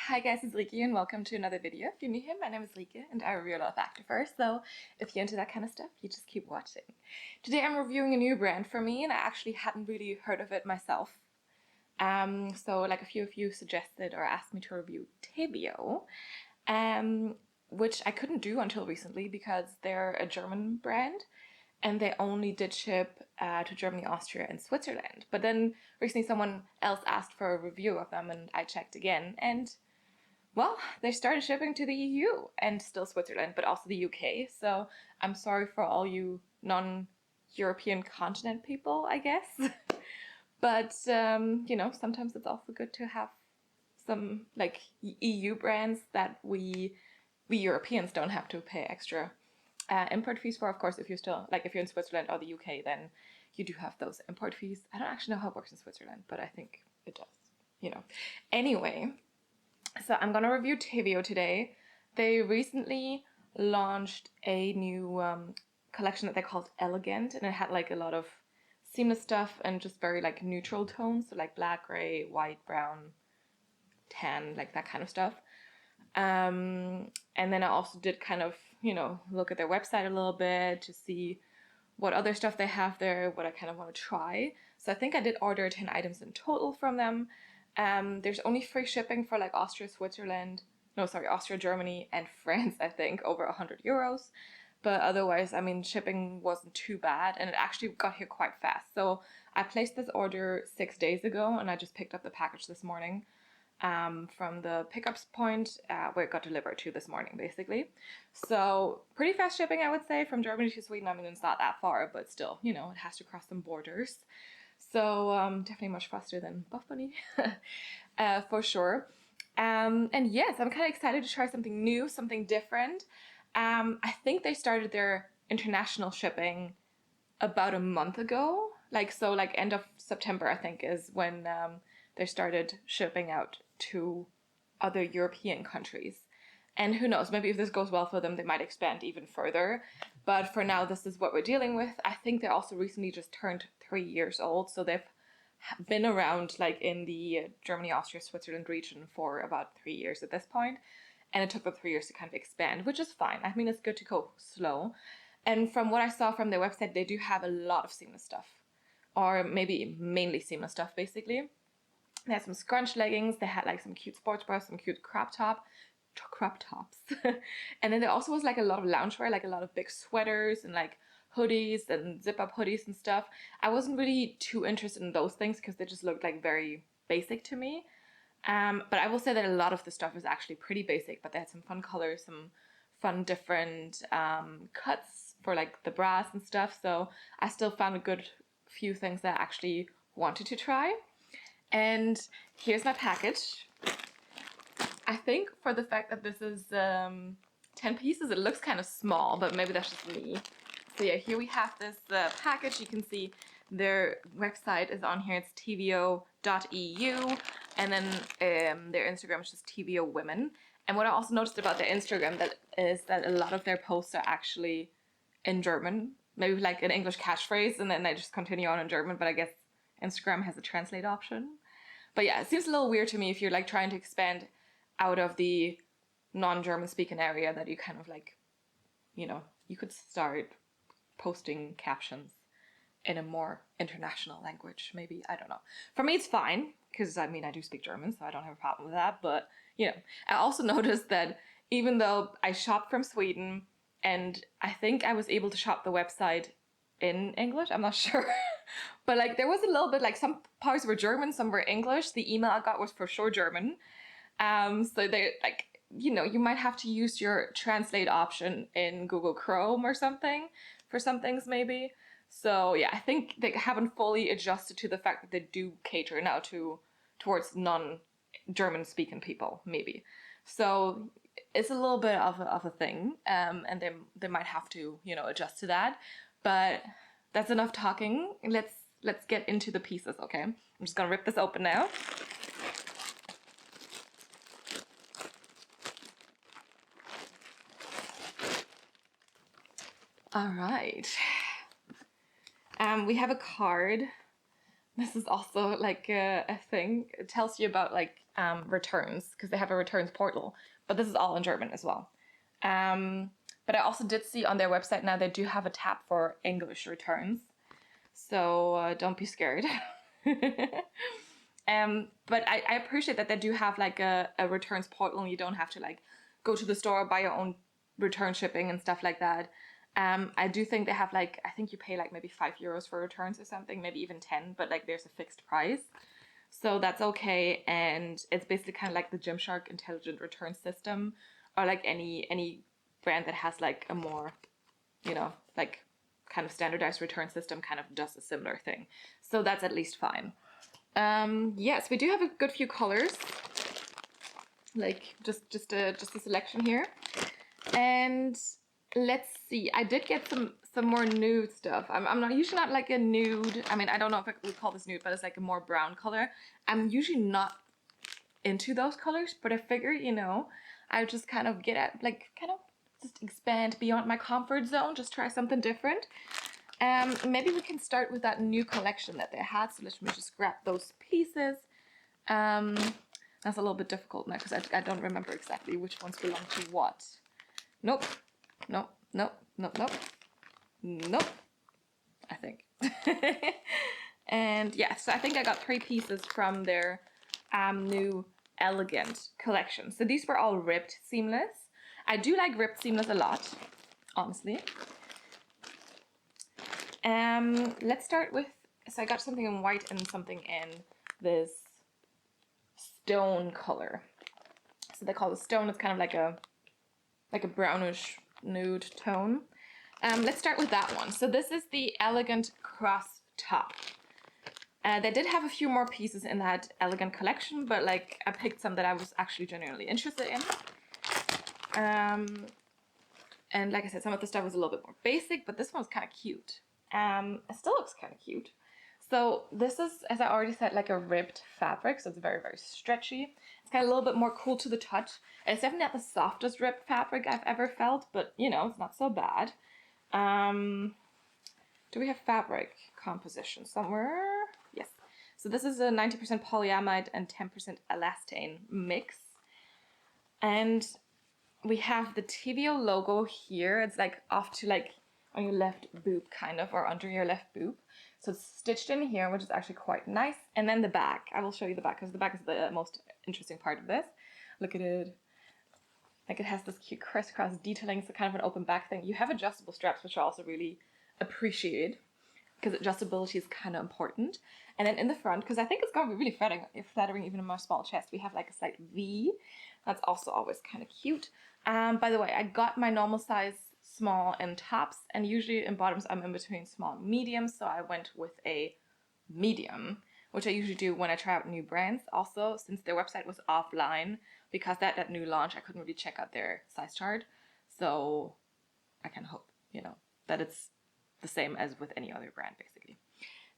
Hi guys, it's Rike and welcome to another video. If you're new here, my name is Rike and I review a lot of activewear, so if you're into that kind of stuff, you just keep watching. Today I'm reviewing a new brand for me and I actually hadn't really heard of it myself. So like a few of you suggested or asked me to review TEVEO, which I couldn't do until recently because they're a German brand and they only did ship to Germany, Austria, and Switzerland. But then recently someone else asked for a review of them and I checked again and well, they started shipping to the EU and still Switzerland, but also the UK. So I'm sorry for all you non-European continent people, I guess. But, you know, sometimes it's also good to have some like EU brands that we Europeans don't have to pay extra import fees for. Of course, if you're still, like if you're in Switzerland or the UK, then you do have those import fees. I don't actually know how it works in Switzerland, but I think it does, you know. Anyway, so I'm gonna review TEVEO today. They recently launched a new collection that they called Elegant, and it had like a lot of seamless stuff and just very like neutral tones, so like black, gray, white, brown, tan, like that kind of stuff. And then I also did kind of, you know, look at their website a little bit to see what other stuff they have there, what I kind of want to try. So I think I did order 10 items in total from them. There's only free shipping for like Austria, Germany, and France, I think, over 100 euros. But otherwise, I mean, shipping wasn't too bad and it actually got here quite fast. So I placed this order 6 days ago and I just picked up the package this morning from the pickups point where it got delivered to this morning, basically. So pretty fast shipping, I would say, from Germany to Sweden. I mean, it's not that far, but still, you know, it has to cross some borders. So definitely much faster than Buff Bunny, for sure. And yes, I'm kind of excited to try something new, something different. I think they started their international shipping about a month ago. Like, so like end of September, I think, is when they started shipping out to other European countries. And who knows, maybe if this goes well for them, they might expand even further. But for now, this is what we're dealing with. I think they also recently just turned 3 years old. So they've been around like in the Germany, Austria, Switzerland region for about 3 years at this point. And it took them 3 years to kind of expand, which is fine. I mean, it's good to go slow. And from what I saw from their website, they do have a lot of seamless stuff. Or maybe mainly seamless stuff, basically. They had some scrunch leggings. They had like some cute sports bras, some cute crop tops. And then there also was like a lot of loungewear, like a lot of big sweaters and like hoodies and zip up hoodies and stuff. I wasn't really too interested in those things because they just looked like very basic to me. But I will say that a lot of the stuff is actually pretty basic, but they had some fun colors, some fun different cuts for like the bras and stuff. So I still found a good few things that I actually wanted to try. And here's my package. I think for the fact that this is 10 pieces, it looks kind of small, but maybe that's just me. So yeah, here we have this package. You can see their website is on here. It's TEVEO.eu, and then their Instagram is just TEVEO Women. And what I also noticed about their Instagram is that a lot of their posts are actually in German, maybe like an English catchphrase, and then they just continue on in German, but I guess Instagram has a translate option. But yeah, it seems a little weird to me if you're like trying to expand out of the non-German speaking area that you kind of like, you know, you could start posting captions in a more international language, maybe. I don't know. For me, it's fine because I mean, I do speak German, so I don't have a problem with that. But, you know, I also noticed that even though I shop from Sweden and I think I was able to shop the website in English, I'm not sure. But like there was a little bit like some parts were German, some were English. The email I got was for sure German. So they like, you know, you might have to use your translate option in Google Chrome or something for some things maybe. So yeah, I think they haven't fully adjusted to the fact that they do cater now towards non-German speaking people maybe. So it's a little bit of a thing, and they might have to, you know, adjust to that. But that's enough talking. Let's get into the pieces, okay? I'm just gonna rip this open now. All right. We have a card. This is also like a thing. It tells you about like returns because they have a returns portal, but this is all in German as well. But I also did see on their website now they do have a tab for English returns, so don't be scared. But I appreciate that they do have like a returns portal and you don't have to like go to the store, buy your own return shipping and stuff like that. I do think they have like, I think you pay like maybe €5 for returns or something, maybe even 10, but like there's a fixed price. So that's okay. And it's basically kind of like the Gymshark intelligent return system, or like any brand that has like a more, you know, like kind of standardized return system kind of does a similar thing. So that's at least fine. Yes, we do have a good few colors, like just a selection here. And let's see, I did get some more nude stuff. I'm not usually not like a nude. I mean, I don't know if I would call this nude, but it's like a more brown color. I'm usually not into those colors, but I figured, you know, I would just kind of get at like kind of just expand beyond my comfort zone, just try something different. Maybe we can start with that new collection that they had. So let me just grab those pieces. That's a little bit difficult now because I don't remember exactly which ones belong to what. Nope. Nope. Nope. Nope. Nope. Nope. I think. And yeah, so I think I got 3 pieces from their new elegant collection. So these were all ribbed seamless. I do like ribbed seamless a lot, honestly. Let's start with, so I got something in white and something in this stone color. So they call it stone. It's kind of like a brownish nude tone. Let's start with that one. So this is the elegant cross top. They did have a few more pieces in that elegant collection, but like I picked some that I was actually genuinely interested in. And like I said, some of the stuff was a little bit more basic, but this one's kind of cute. It still looks kind of cute. So this is, as I already said, like a ribbed fabric, so it's very, very stretchy. It's kind of a little bit more cool to the touch. It's definitely not the softest ribbed fabric I've ever felt, but you know, it's not so bad. Do we have fabric composition somewhere? Yes. So this is a 90% polyamide and 10% elastane mix. And we have the TEVEO logo here. It's like off to like on your left boob kind of, or under your left boob. So it's stitched in here, which is actually quite nice. And then the back. I will show you the back because the back is the most interesting part of this. Look at it. Like it has this cute crisscross detailing. It's kind of an open back thing. You have adjustable straps, which I also really appreciate because adjustability is kind of important. And then in the front, because I think it's going to be really flattering even in my small chest, we have like a slight V. That's also always kind of cute. By the way, I got my normal size small in tops, and usually in bottoms I'm in between small and medium, so I went with a medium, which I usually do when I try out new brands. Also, since their website was offline, because that new launch, I couldn't really check out their size chart, so I can hope, you know, that it's the same as with any other brand, basically.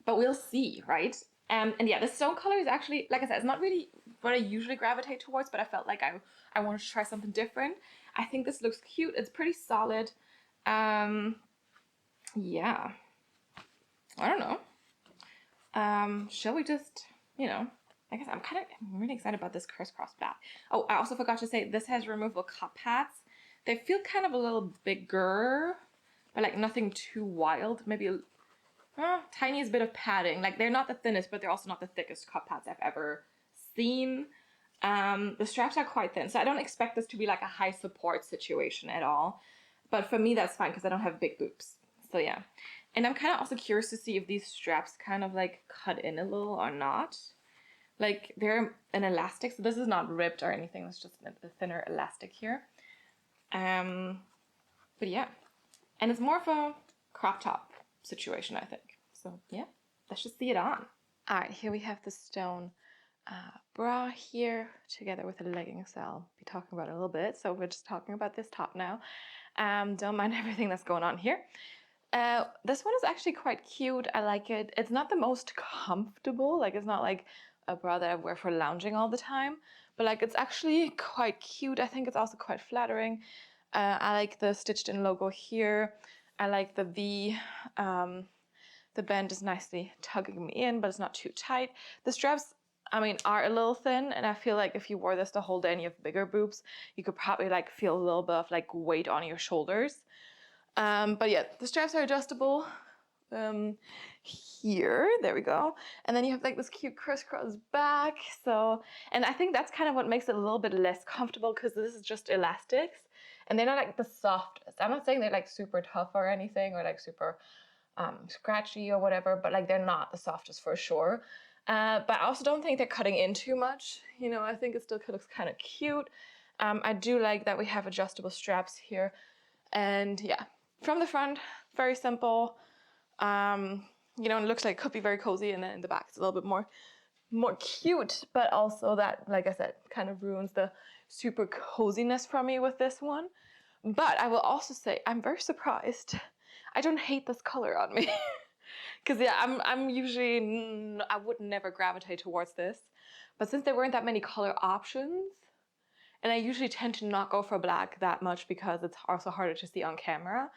But we'll see, right? And yeah, the stone color is actually, like I said, it's not really what I usually gravitate towards, but I felt like I wanted to try something different. I think this looks cute. It's pretty solid. Yeah. I don't know. Shall we just, you know, I guess I'm really excited about this crisscross back. Oh, I also forgot to say this has removable cup pads. They feel kind of a little bigger, but like nothing too wild. Maybe a tiniest bit of padding. Like they're not the thinnest, but they're also not the thickest cup pads I've ever seen. The straps are quite thin, so I don't expect this to be like a high support situation at all. But for me, that's fine because I don't have big boobs. So yeah. And I'm kind of also curious to see if these straps kind of like cut in a little or not. Like they're an elastic, so this is not ripped or anything. It's just a thinner elastic here. But yeah. And it's more of a crop top situation, I think. So yeah, let's just see it on. All right, here we have the stone bra here together with the leggings I'll be talking about in a little bit. So we're just talking about this top now. Don't mind everything that's going on here. This one is actually quite cute. I like it. It's not the most comfortable. Like it's not like a bra that I wear for lounging all the time, but like it's actually quite cute. I think it's also quite flattering. I like the stitched in logo here. I like the V. The band is nicely tugging me in, but it's not too tight. The straps I mean, are a little thin, and I feel like if you wore this the whole day and you have bigger boobs, you could probably like feel a little bit of like weight on your shoulders. But yeah, the straps are adjustable. Here, there we go. And then you have like this cute crisscross back. So, and I think that's kind of what makes it a little bit less comfortable, because this is just elastics and they're not like the softest. I'm not saying they're like super tough or anything, or like super scratchy or whatever, but like they're not the softest for sure. But I also don't think they're cutting in too much. You know, I think it still looks kind of cute. I do like that we have adjustable straps here. And yeah, from the front, very simple. You know, it looks like it could be very cozy, and then in the back it's a little bit more cute, but also that, like I said, kind of ruins the super coziness from me with this one. But I will also say I'm very surprised. I don't hate this color on me. Because yeah, I'm usually, I would never gravitate towards this. But since there weren't that many color options, and I usually tend to not go for black that much because it's also harder to see on camera.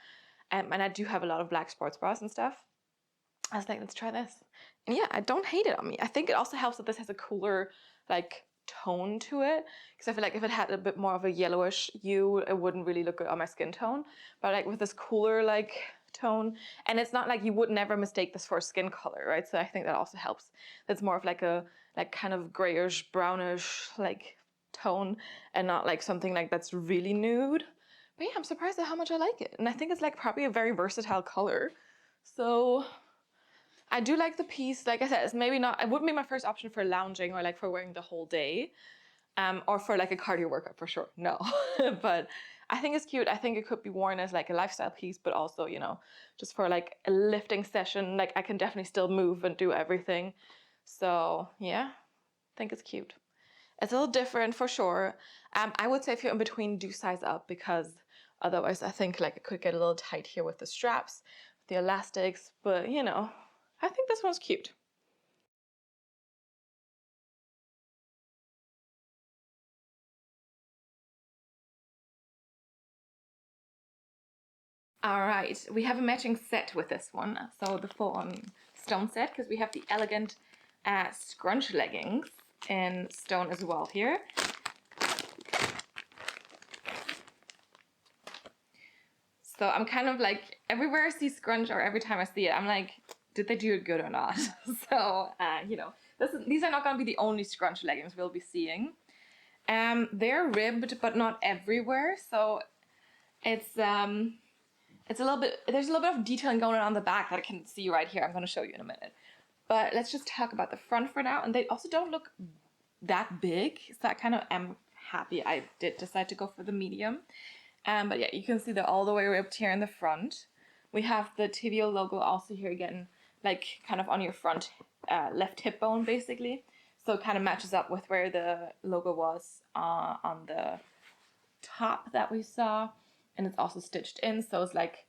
And I do have a lot of black sports bras and stuff. I was like, let's try this. And yeah, I don't hate it on me. I think it also helps that this has a cooler like tone to it. Because I feel like if it had a bit more of a yellowish hue, it wouldn't really look good on my skin tone. But like with this cooler like tone, and it's not like you would never mistake this for a skin color, right? So I think that also helps. That's more of like a like kind of grayish, brownish like tone, and not like something like that's really nude. But yeah, I'm surprised at how much I like it. And I think it's like probably a very versatile color. So I do like the piece. Like I said, it's maybe not, it wouldn't be my first option for lounging or like for wearing the whole day. Or for like a cardio workout for sure, no. But I think it's cute. I think it could be worn as like a lifestyle piece, but also, you know, just for like a lifting session. Like I can definitely still move and do everything. So yeah, I think it's cute. It's a little different for sure. I would say if you're in between, do size up, because otherwise I think like it could get a little tight here with the straps, the elastics, but you know, I think this one's cute. All right, we have a matching set with this one. So the full-on stone set, because we have the elegant scrunch leggings in stone as well here. So I'm kind of like, everywhere I see scrunch or every time I see it, I'm like, did they do it good or not? So, you know, these are not going to be the only scrunch leggings we'll be seeing. They're ribbed, but not everywhere. So it's a little bit, there's a little bit of detailing going on the back that I can see right here. I'm going to show you in a minute. But let's just talk about the front for now. And they also don't look that big. So I kind of am happy I did decide to go for the medium. But yeah, you can see they're all the way ribbed here in the front. We have the TEVEO logo also here again, like kind of on your front left hip bone basically. So it kind of matches up with where the logo was on the top that we saw. And it's also stitched in, so it's like,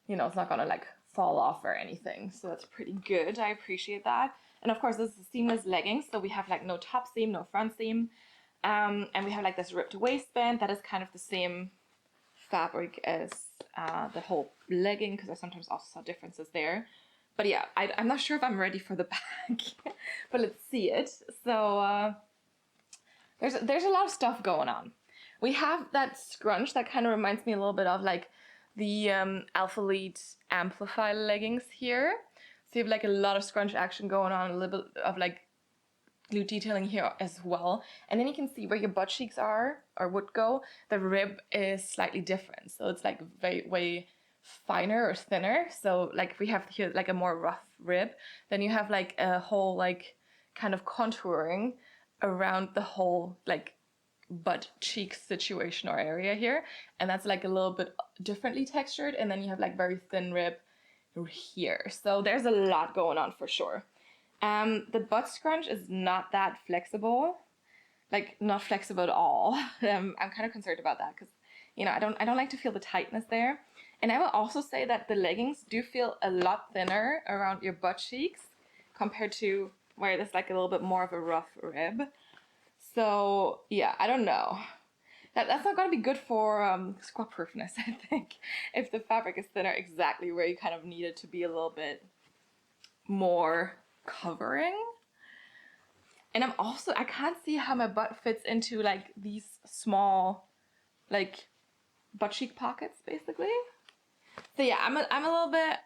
you know, it's not gonna like fall off or anything. So that's pretty good. I appreciate that. And of course, this is seamless leggings, so we have like no top seam, no front seam. And we have like this ripped waistband that is kind of the same fabric as the whole legging, because I sometimes also saw differences there. But yeah, I'm not sure if I'm ready for the back, but let's see it. So there's a lot of stuff going on. We have that scrunch that kind of reminds me a little bit of like the Alpha Lead Amplify leggings here. So you have like a lot of scrunch action going on, a little bit of like glute detailing here as well. And then you can see where your butt cheeks are or would go. The rib is slightly different. So it's like way finer or thinner. So like if we have here like a more rough rib, then you have like a whole like kind of contouring around the whole like butt cheek situation or area here, and that's like a little bit differently textured, and then you have like very thin rib here. So there's a lot going on for sure. The butt scrunch is not that flexible, like not flexible at all. I'm kind of concerned about that because, you know, I don't like to feel the tightness there. And I will also say that the leggings do feel a lot thinner around your butt cheeks compared to where there's like a little bit more of a rough rib. So yeah, I don't know. That's not going to be good for squat proofness, I think, if the fabric is thinner exactly where you kind of need it to be a little bit more covering. And I can't see how my butt fits into like these small, like butt cheek pockets, basically. So yeah, I'm a little bit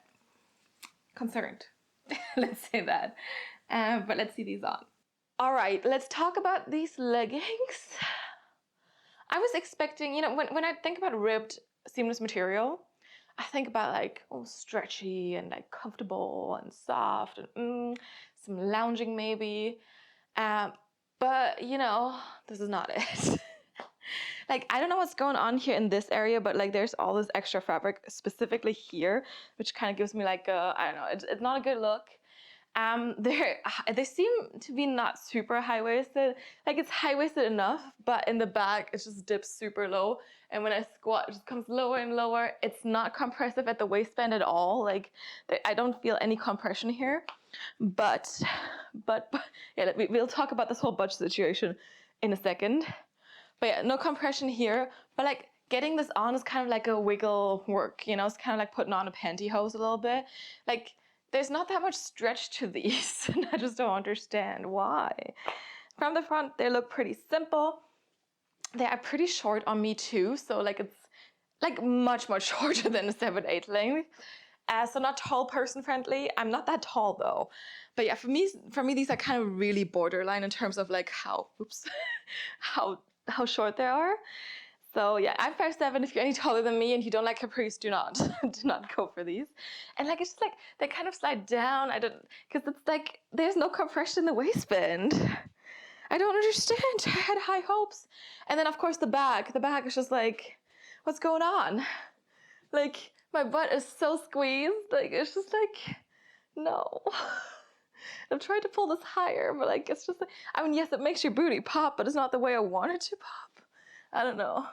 concerned. Let's say that. But let's see these on. All right, let's talk about these leggings. I was expecting, you know, when I think about ribbed seamless material, I think about like, oh, stretchy and like comfortable and soft and some lounging maybe. But you know, this is not it. Like, I don't know what's going on here in this area, but like there's all this extra fabric specifically here, which kind of gives me like a, I don't know, it's not a good look. They seem to be not super high-waisted. Like it's high-waisted enough, but in the back it just dips super low. And when I squat, it just comes lower and lower. It's not compressive at the waistband at all. Like I don't feel any compression here. But yeah, we'll talk about this whole butt situation in a second. But yeah, no compression here. But like getting this on is kind of like a wiggle work, you know? It's kind of like putting on a pantyhose a little bit. Like there's not that much stretch to these, and I just don't understand why. From the front, they look pretty simple. They are pretty short on me too, so like it's like much shorter than a 7/8 length. So not tall person friendly. I'm not that tall though. But yeah, for me these are kind of really borderline in terms of like how, oops, how short they are. So yeah, I'm 5'7". If you're any taller than me and you don't like capris, do not do not go for these. And like it's just like they kind of slide down. I don't, because it's like there's no compression in the waistband. I don't understand. I had high hopes. And then of course the back is just like, what's going on? Like my butt is so squeezed. Like it's just like, no. I'm trying to pull this higher, but like it's just like, I mean, yes, it makes your booty pop, but it's not the way I want it to pop. I don't know.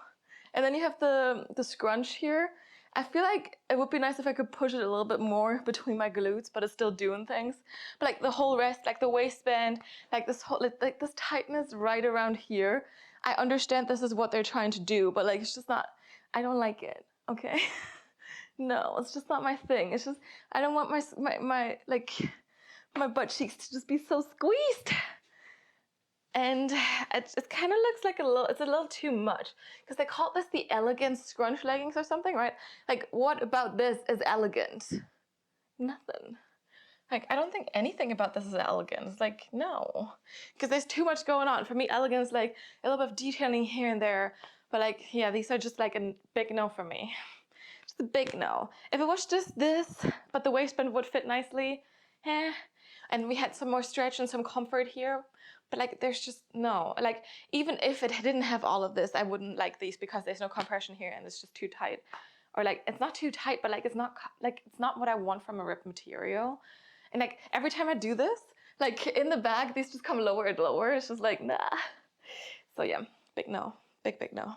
And then you have the scrunch here. I feel like it would be nice if I could push it a little bit more between my glutes, but it's still doing things. But like the whole rest, like the waistband, like this whole, like this tightness right around here. I understand this is what they're trying to do, but like it's just not, I don't like it, okay? No, it's just not my thing. It's just, I don't want my like, my butt cheeks to just be so squeezed. And it kind of looks like it's a little too much, because they call this the elegant scrunch leggings or something, right? Like, what about this is elegant? Nothing. Like, I don't think anything about this is elegant. It's like, no, because there's too much going on. For me, elegance is like a little bit of detailing here and there, but like, yeah, these are just like a big no for me. Just a big no. If it was just this, but the waistband would fit nicely, and we had some more stretch and some comfort here, but like there's just no, like even if it didn't have all of this, I wouldn't like these because there's no compression here and it's just too tight. Or like it's not too tight, but like it's not what I want from a ripped material. And like every time I do this, like in the back, these just come lower and lower. It's just like, nah. So yeah, big no, big no.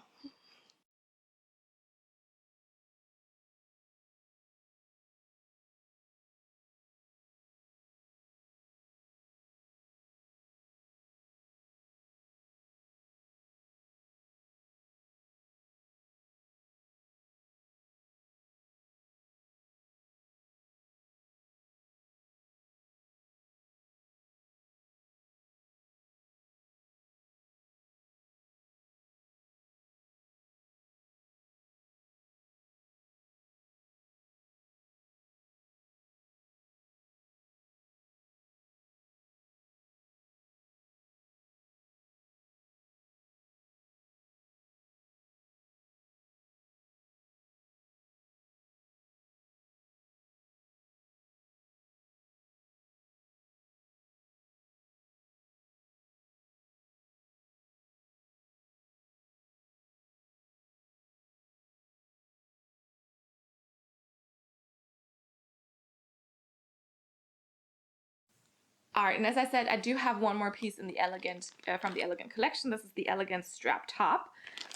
All right, and as I said, I do have one more piece in the Elegant, from the Elegant collection. This is the Elegant strap top.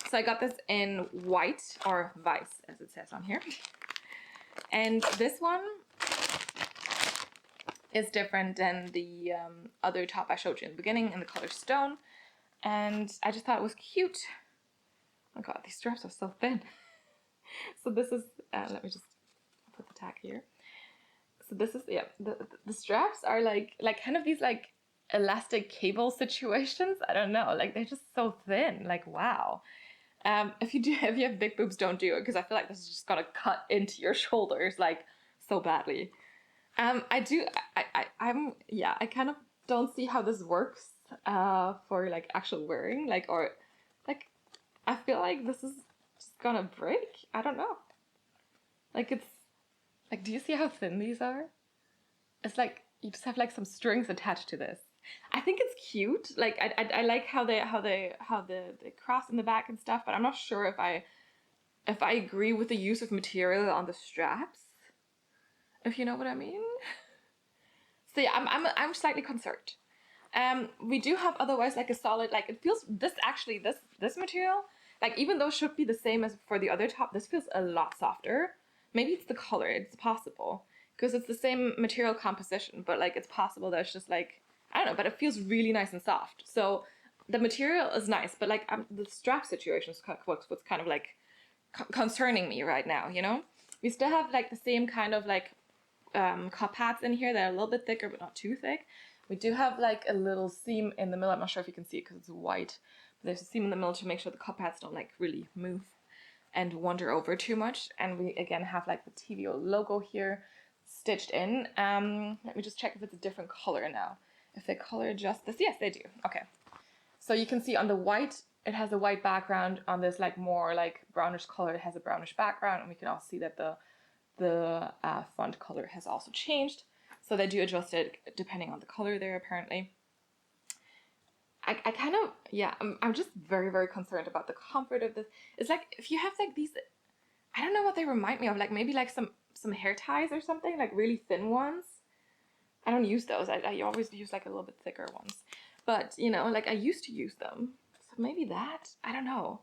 So I got this in white, or vice, as it says on here. And this one is different than the other top I showed you in the beginning in the color stone. And I just thought it was cute. Oh my god, these straps are so thin. So this is, let me just put the tag here. So this is, yeah, the straps are like kind of these like elastic cable situations. I don't know, like they're just so thin, like wow. If you have big boobs, don't do it because I feel like this is just gonna cut into your shoulders like so badly. I do. I'm yeah. I kind of don't see how this works. For like actual wearing, like or like I feel like this is just gonna break. I don't know. Like it's like, do you see how thin these are? It's like you just have like some strings attached to this. I think it's cute. Like I like how they cross in the back and stuff, but I'm not sure if I agree with the use of material on the straps. If you know what I mean. So yeah, I'm slightly concerned. We do have otherwise like a solid, like it feels this actually this material, like even though it should be the same as for the other top, this feels a lot softer. Maybe it's the color, it's possible because it's the same material composition, but like it's possible that it's just like I don't know, but it feels really nice and soft. So the material is nice, but like the strap situation is what's kind of like concerning me right now. You know, we still have like the same kind of like cup pads in here that are a little bit thicker but not too thick. We do have like a little seam in the middle. I'm not sure if you can see it because it's white. But there's a seam in the middle to make sure the cup pads don't like really move and wander over too much. And we again have like the TEVEO logo here stitched in. Let me just check if it's a different color now. If they color adjust this, yes they do. Okay. So you can see on the white, it has a white background. On this like more like brownish color, it has a brownish background. And we can also see that the font color has also changed. So they do adjust it depending on the color there apparently. I kind of, yeah, I'm just very, very concerned about the comfort of this. It's like, if you have like these, I don't know what they remind me of, like maybe like some hair ties or something, like really thin ones. I don't use those. I always use like a little bit thicker ones. But, you know, like I used to use them. So maybe that, I don't know.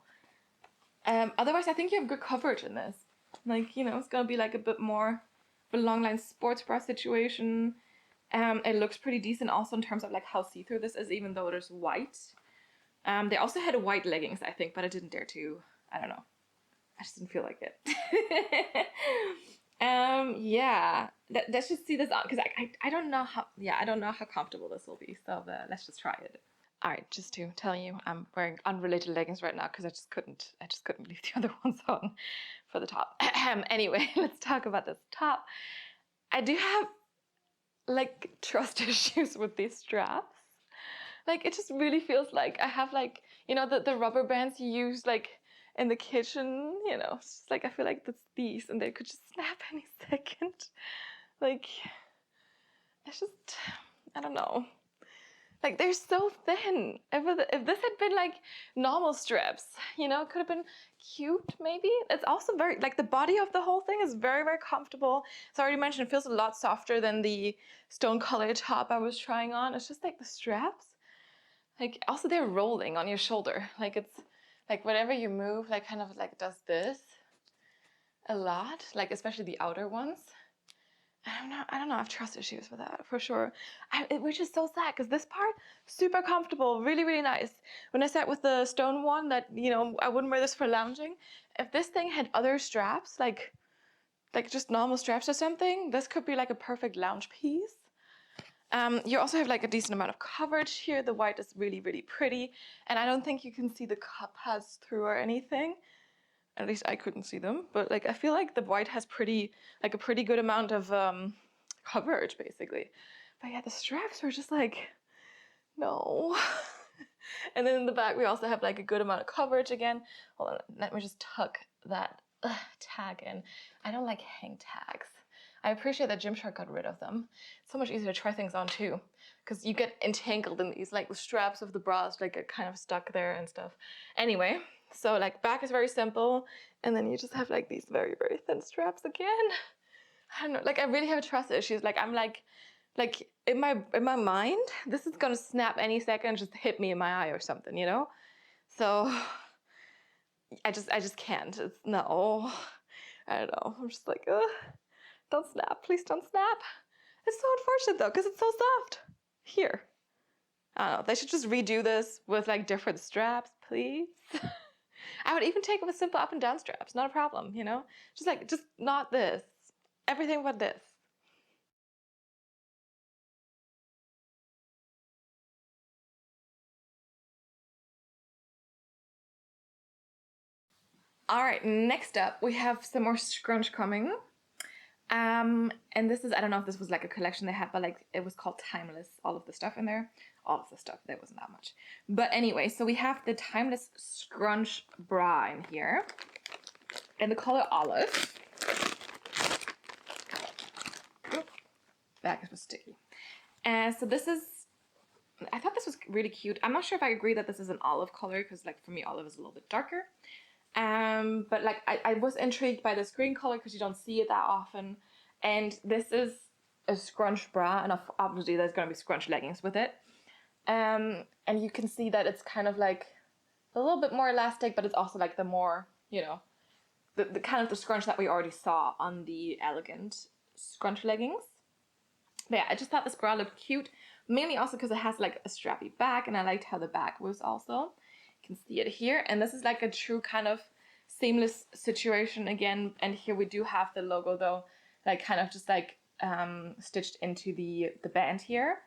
Otherwise, I think you have good coverage in this. Like, you know, it's gonna be like a bit more of a long line sports bra situation. It looks pretty decent also in terms of like how see-through this is, even though it is white. They also had white leggings, I think, but I didn't dare to. I don't know. I just didn't feel like it. Yeah. Let's just see this on because I don't know how. Yeah, I don't know how comfortable this will be. So let's just try it. All right, just to tell you, I'm wearing unrelated leggings right now because I just couldn't leave the other ones on for the top. Anyway, let's talk about this top. I do have like trust issues with these straps. Like it just really feels like I have like, you know, the rubber bands you use like in the kitchen, you know, it's just like I feel like that's these and they could just snap any second. Like it's just, I don't know. Like they're so thin. If this had been like normal strips, you know, it could have been cute maybe. It's also very, like the body of the whole thing is very, very comfortable. As I already mentioned, it feels a lot softer than the stone colored top I was trying on. It's just like the straps. Like also they're rolling on your shoulder. Like it's like whenever you move, like kind of like does this a lot, like especially the outer ones. I don't know, I have trust issues with that for sure. Which is so sad because this part, super comfortable, really, really nice. When I sat with the stone one that, you know, I wouldn't wear this for lounging. If this thing had other straps, like just normal straps or something, this could be like a perfect lounge piece. You also have like a decent amount of coverage here. The white is really, really pretty. And I don't think you can see the cup pads through or anything. At least I couldn't see them, but like I feel like the white has a pretty good amount of coverage basically. But yeah, the straps were just like, no. And then in the back we also have like a good amount of coverage again. Hold on, let me just tuck that tag in. I don't like hang tags. I appreciate that Gymshark got rid of them. It's so much easier to try things on too, because you get entangled in these, like the straps of the bras like get kind of stuck there and stuff. Anyway, so like back is very simple, and then you just have like these very, very thin straps again. I don't know, like I really have trust issues. Like I'm like in my mind, this is gonna snap any second, just hit me in my eye or something, you know? So I just can't. It's no. I don't know. I'm just like, ugh. Don't snap, please don't snap. It's so unfortunate though, because it's so soft. Here. I don't know, they should just redo this with like different straps, please. I would even take it with simple up and down straps, not a problem, you know? Just not this. Everything but this. All right, next up we have some more scrunch coming. And this is, I don't know if this was like a collection they had, but like it was called Timeless, all of the stuff in there. All of the stuff, there wasn't that much. But anyway, so we have the Timeless Scrunch Bra in here in the color olive. Oop, back is sticky. And so this is, I thought this was really cute. I'm not sure if I agree that this is an olive color because like for me olive is a little bit darker. But like I was intrigued by this green color because you don't see it that often. And this is a scrunch bra, and obviously there's going to be scrunch leggings with it. And you can see that it's kind of like a little bit more elastic, but it's also like the more, you know, the kind of the scrunch that we already saw on the Elegant scrunch leggings. But yeah, I just thought this bra looked cute, mainly also because it has like a strappy back, and I liked how the back was also. You can see it here, and this is like a true kind of seamless situation again. And here we do have the logo though, like kind of just like stitched into the band here.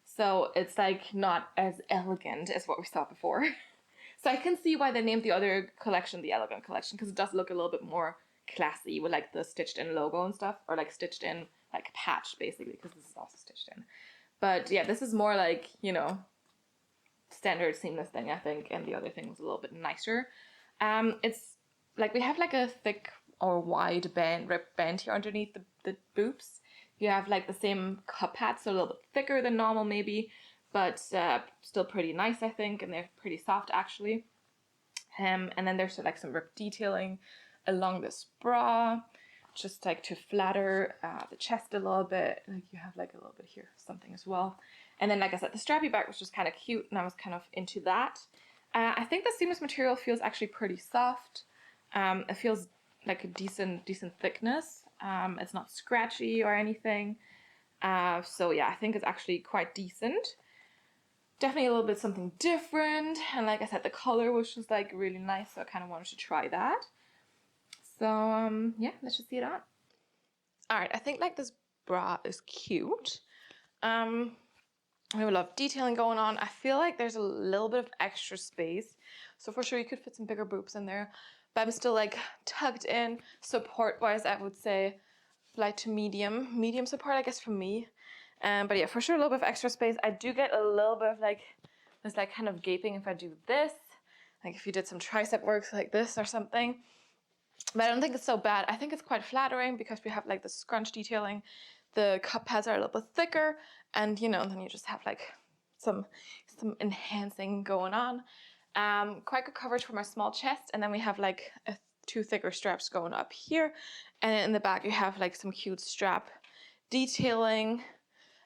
So it's like not as elegant as what we saw before. So I can see why they named the other collection the Elegant collection, because it does look a little bit more classy with like the stitched in logo and stuff, or like stitched in like patch basically, because this is also stitched in. But yeah, this is more like, you know, standard seamless thing, I think, and the other thing was a little bit nicer. It's like we have like a thick or wide band, ripped band here underneath the boobs. You have like the same cup pads, so a little bit thicker than normal maybe, but still pretty nice, I think, and they're pretty soft actually. And then there's like some ripped detailing along this bra, just like to flatter the chest a little bit. Like you have like a little bit here, something as well. And then, like I said, the strappy back was just kind of cute, and I was kind of into that. I think the seamless material feels actually pretty soft. It feels like a decent thickness. It's not scratchy or anything. So yeah, I think it's actually quite decent. Definitely a little bit something different. And like I said, the color was just like really nice, so I kind of wanted to try that. So yeah, let's just see it on. All right, I think like this bra is cute. We have a lot of detailing going on. I feel like there's a little bit of extra space, so for sure you could fit some bigger boobs in there, but I'm still like tucked in. Support wise, I would say light to medium support, I guess, for me. But yeah, for sure a little bit of extra space. I do get a little bit of like this like kind of gaping if I do this, like if you did some tricep works like this or something. But I don't think it's so bad. I think it's quite flattering because we have like the scrunch detailing. The cup pads are a little bit thicker, and you know, then you just have like some enhancing going on. Quite good coverage for my small chest, and then we have like two thicker straps going up here, and in the back you have like some cute strap detailing.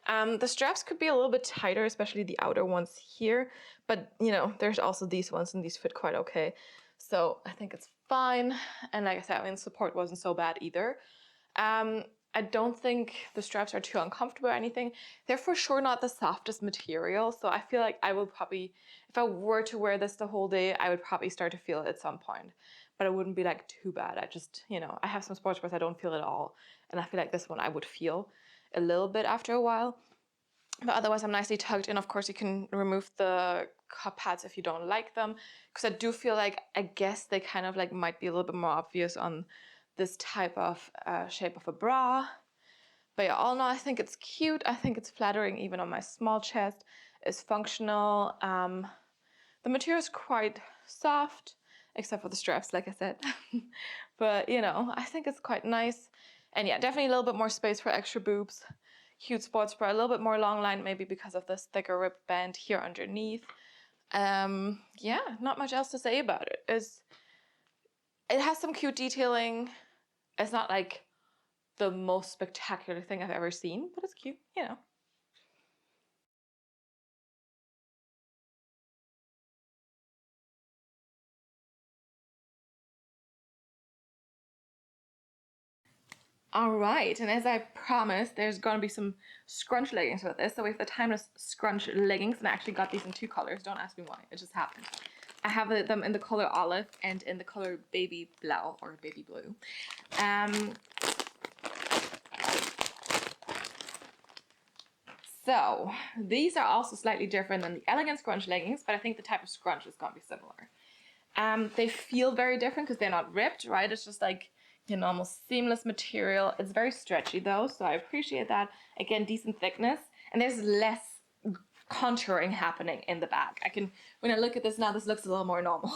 The straps could be a little bit tighter, especially the outer ones here, but you know, there's also these ones, and these fit quite okay. So I think it's fine. And like I said, I mean, support wasn't so bad either. I don't think the straps are too uncomfortable or anything. They're for sure not the softest material, so I feel like I would probably, if I were to wear this the whole day, I would probably start to feel it at some point. But it wouldn't be like too bad. I just, you know, I have some sports bras I don't feel at all, and I feel like this one I would feel a little bit after a while. But otherwise I'm nicely tucked in. Of course, you can remove the cup pads if you don't like them, because I do feel like, I guess they kind of like might be a little bit more obvious on this type of shape of a bra. But yeah, all in all, I think it's cute. I think it's flattering even on my small chest. It's functional. The material is quite soft, except for the straps, like I said. But you know, I think it's quite nice. And yeah, definitely a little bit more space for extra boobs. Cute sports bra, a little bit more long line, maybe because of this thicker ribbed band here underneath. Yeah, not much else to say about it. It has some cute detailing. It's not like the most spectacular thing I've ever seen, but it's cute, you know. All right, and as I promised, there's gonna be some scrunch leggings with this. So we have the Timeless Scrunch leggings, and I actually got these in two colors. Don't ask me why, it just happened. I have them in the color olive and in the color baby blau or baby blue. So these are also slightly different than the Elegant Scrunch leggings, but I think the type of scrunch is gonna be similar. They feel very different because they're not ripped, right? It's just like your normal seamless material. It's very stretchy though, so I appreciate that. Again, decent thickness, and there's less contouring happening in the back. When I look at this now, this looks a little more normal.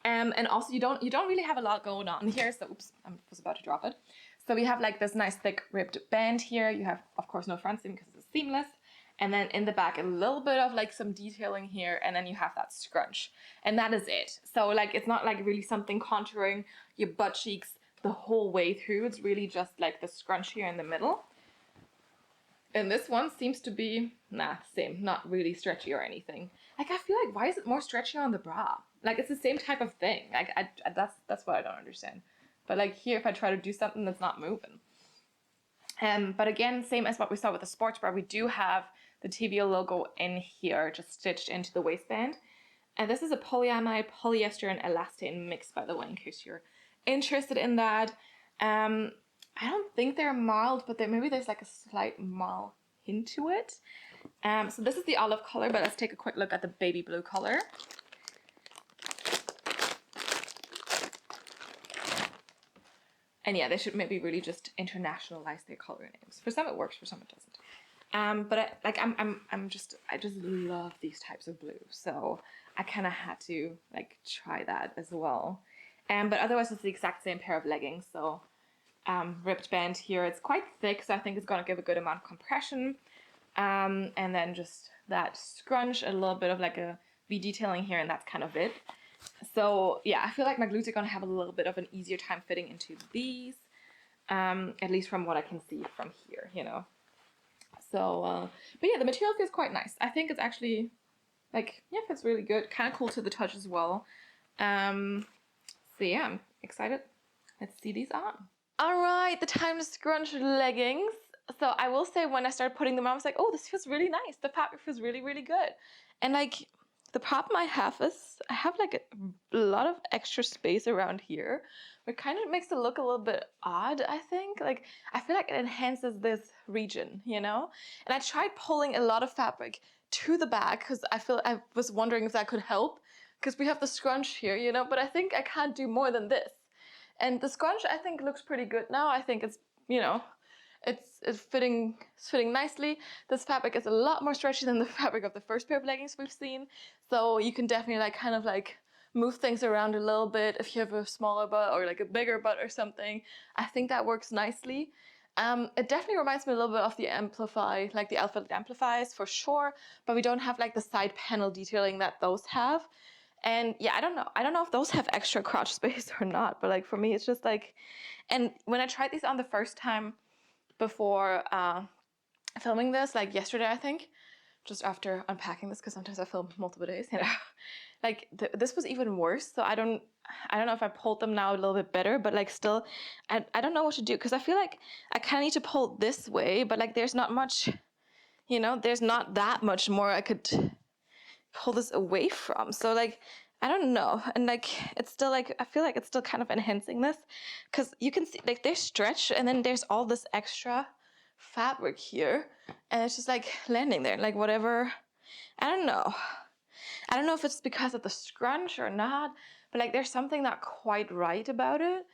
And also you don't really have a lot going on here. So oops, I was about to drop it. So we have like this nice thick ribbed band here. You have, of course, no front seam because it's seamless. And then in the back, a little bit of like some detailing here, and then you have that scrunch. And that is it. So like, it's not like really something contouring your butt cheeks the whole way through. It's really just like the scrunch here in the middle. And this one seems to be, same, not really stretchy or anything. Like, I feel like, why is it more stretchy on the bra? Like, it's the same type of thing. Like, that's what I don't understand. But like here, if I try to do something that's not moving. But again, same as what we saw with the sports bra, we do have the TEVEO logo in here, just stitched into the waistband. And this is a polyamide, polyester, and elastane mix, by the way, in case you're interested in that. I don't think they're marled, but maybe there's like a slight marl hint to it. So this is the olive color, but let's take a quick look at the baby blue color. And yeah, they should maybe really just internationalize their color names. For some it works, for some it doesn't. But I just love these types of blue, so I kind of had to like try that as well. But otherwise it's the exact same pair of leggings. So ribbed band here. It's quite thick, so I think it's gonna give a good amount of compression. And then just that scrunch, a little bit of like a V detailing here, and that's kind of it. So yeah, I feel like my glutes are gonna have a little bit of an easier time fitting into these, at least from what I can see from here, you know. So, but yeah, the material feels quite nice. I think it's actually like, yeah, fits really good. Kind of cool to the touch as well. So yeah, I'm excited. Let's see these on. All right, the time to scrunch leggings. So I will say when I started putting them on, I was like, oh, this feels really nice. The fabric feels really, really good. And like, the problem I have is I have like a lot of extra space around here, which kind of makes it look a little bit odd, I think. Like, I feel like it enhances this region, you know? And I tried pulling a lot of fabric to the back because I was wondering if that could help because we have the scrunch here, you know? But I think I can't do more than this. And the scrunch, I think, looks pretty good now. I think it's, you know, it's fitting nicely. This fabric is a lot more stretchy than the fabric of the first pair of leggings we've seen. So you can definitely like kind of like move things around a little bit if you have a smaller butt or like a bigger butt or something. I think that works nicely. It definitely reminds me a little bit of the Amplify, like the Alpha Amplifiers for sure, but we don't have like the side panel detailing that those have. And yeah, I don't know if those have extra crotch space or not, but like for me, it's just like, and when I tried these on the first time before filming this, like yesterday, I think, just after unpacking this, because sometimes I film multiple days, you know, like this was even worse. So I don't know if I pulled them now a little bit better, but like still, I don't know what to do because I feel like I kind of need to pull this way, but like there's not much, you know, there's not that much more I could pull this away from. So like, I don't know. And like, it's still like, I feel like it's still kind of enhancing this because you can see like there's stretch and then there's all this extra fabric here. And it's just like landing there, like whatever. I don't know. I don't know if it's because of the scrunch or not, but like there's something not quite right about it.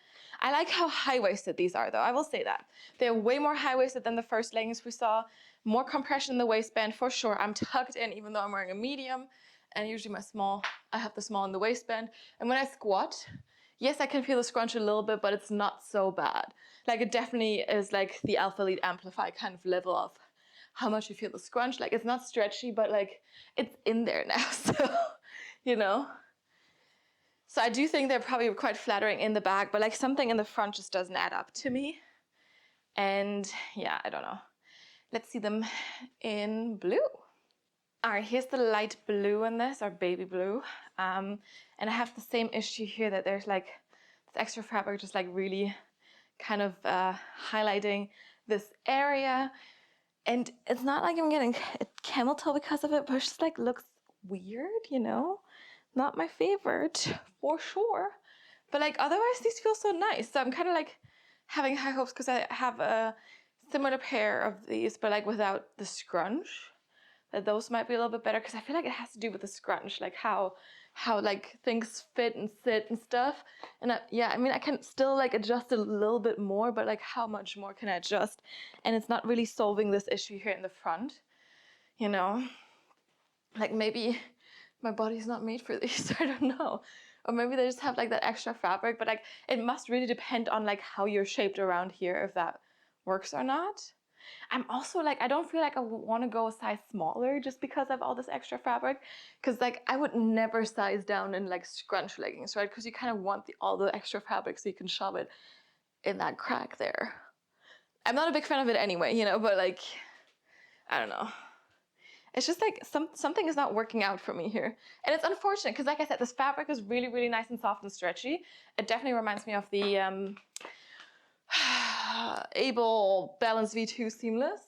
I like how high-waisted these are though, I will say that. They're way more high-waisted than the first leggings we saw. More compression in the waistband for sure. I'm tucked in even though I'm wearing a medium. And usually I have the small in the waistband. And when I squat, yes, I can feel the scrunch a little bit, but it's not so bad. Like it definitely is like the Alpha Lead Amplify kind of level of how much you feel the scrunch. Like it's not stretchy, but like it's in there now, so, you know. So I do think they're probably quite flattering in the back, but like something in the front just doesn't add up to me. And yeah, I don't know. Let's see them in blue. All right, here's the light blue in this, or baby blue. And I have the same issue here that there's like this extra fabric just like really kind of highlighting this area. And it's not like I'm getting a camel toe because of it, but it just like looks weird, you know? Not my favorite, for sure. But like otherwise these feel so nice. So I'm kind of like having high hopes because I have a similar pair of these, but like without the scrunch. That those might be a little bit better because I feel like it has to do with the scrunch, like how how like things fit and sit and stuff. And yeah, I mean, I can still like adjust it a little bit more, but like how much more can I adjust? And it's not really solving this issue here in the front, you know? Like maybe my body's not made for these, I don't know. Or maybe they just have like that extra fabric, but like it must really depend on like how you're shaped around here, if that works or not. I'm also like, I don't feel like I want to go a size smaller just because I have all this extra fabric. Because like I would never size down in like scrunch leggings, right? Because you kind of want all the extra fabric so you can shove it in that crack there. I'm not a big fan of it anyway, you know, but like, I don't know. It's just like something is not working out for me here. And it's unfortunate because like I said, this fabric is really, really nice and soft and stretchy. It definitely reminds me of the Able Balance V2 Seamless.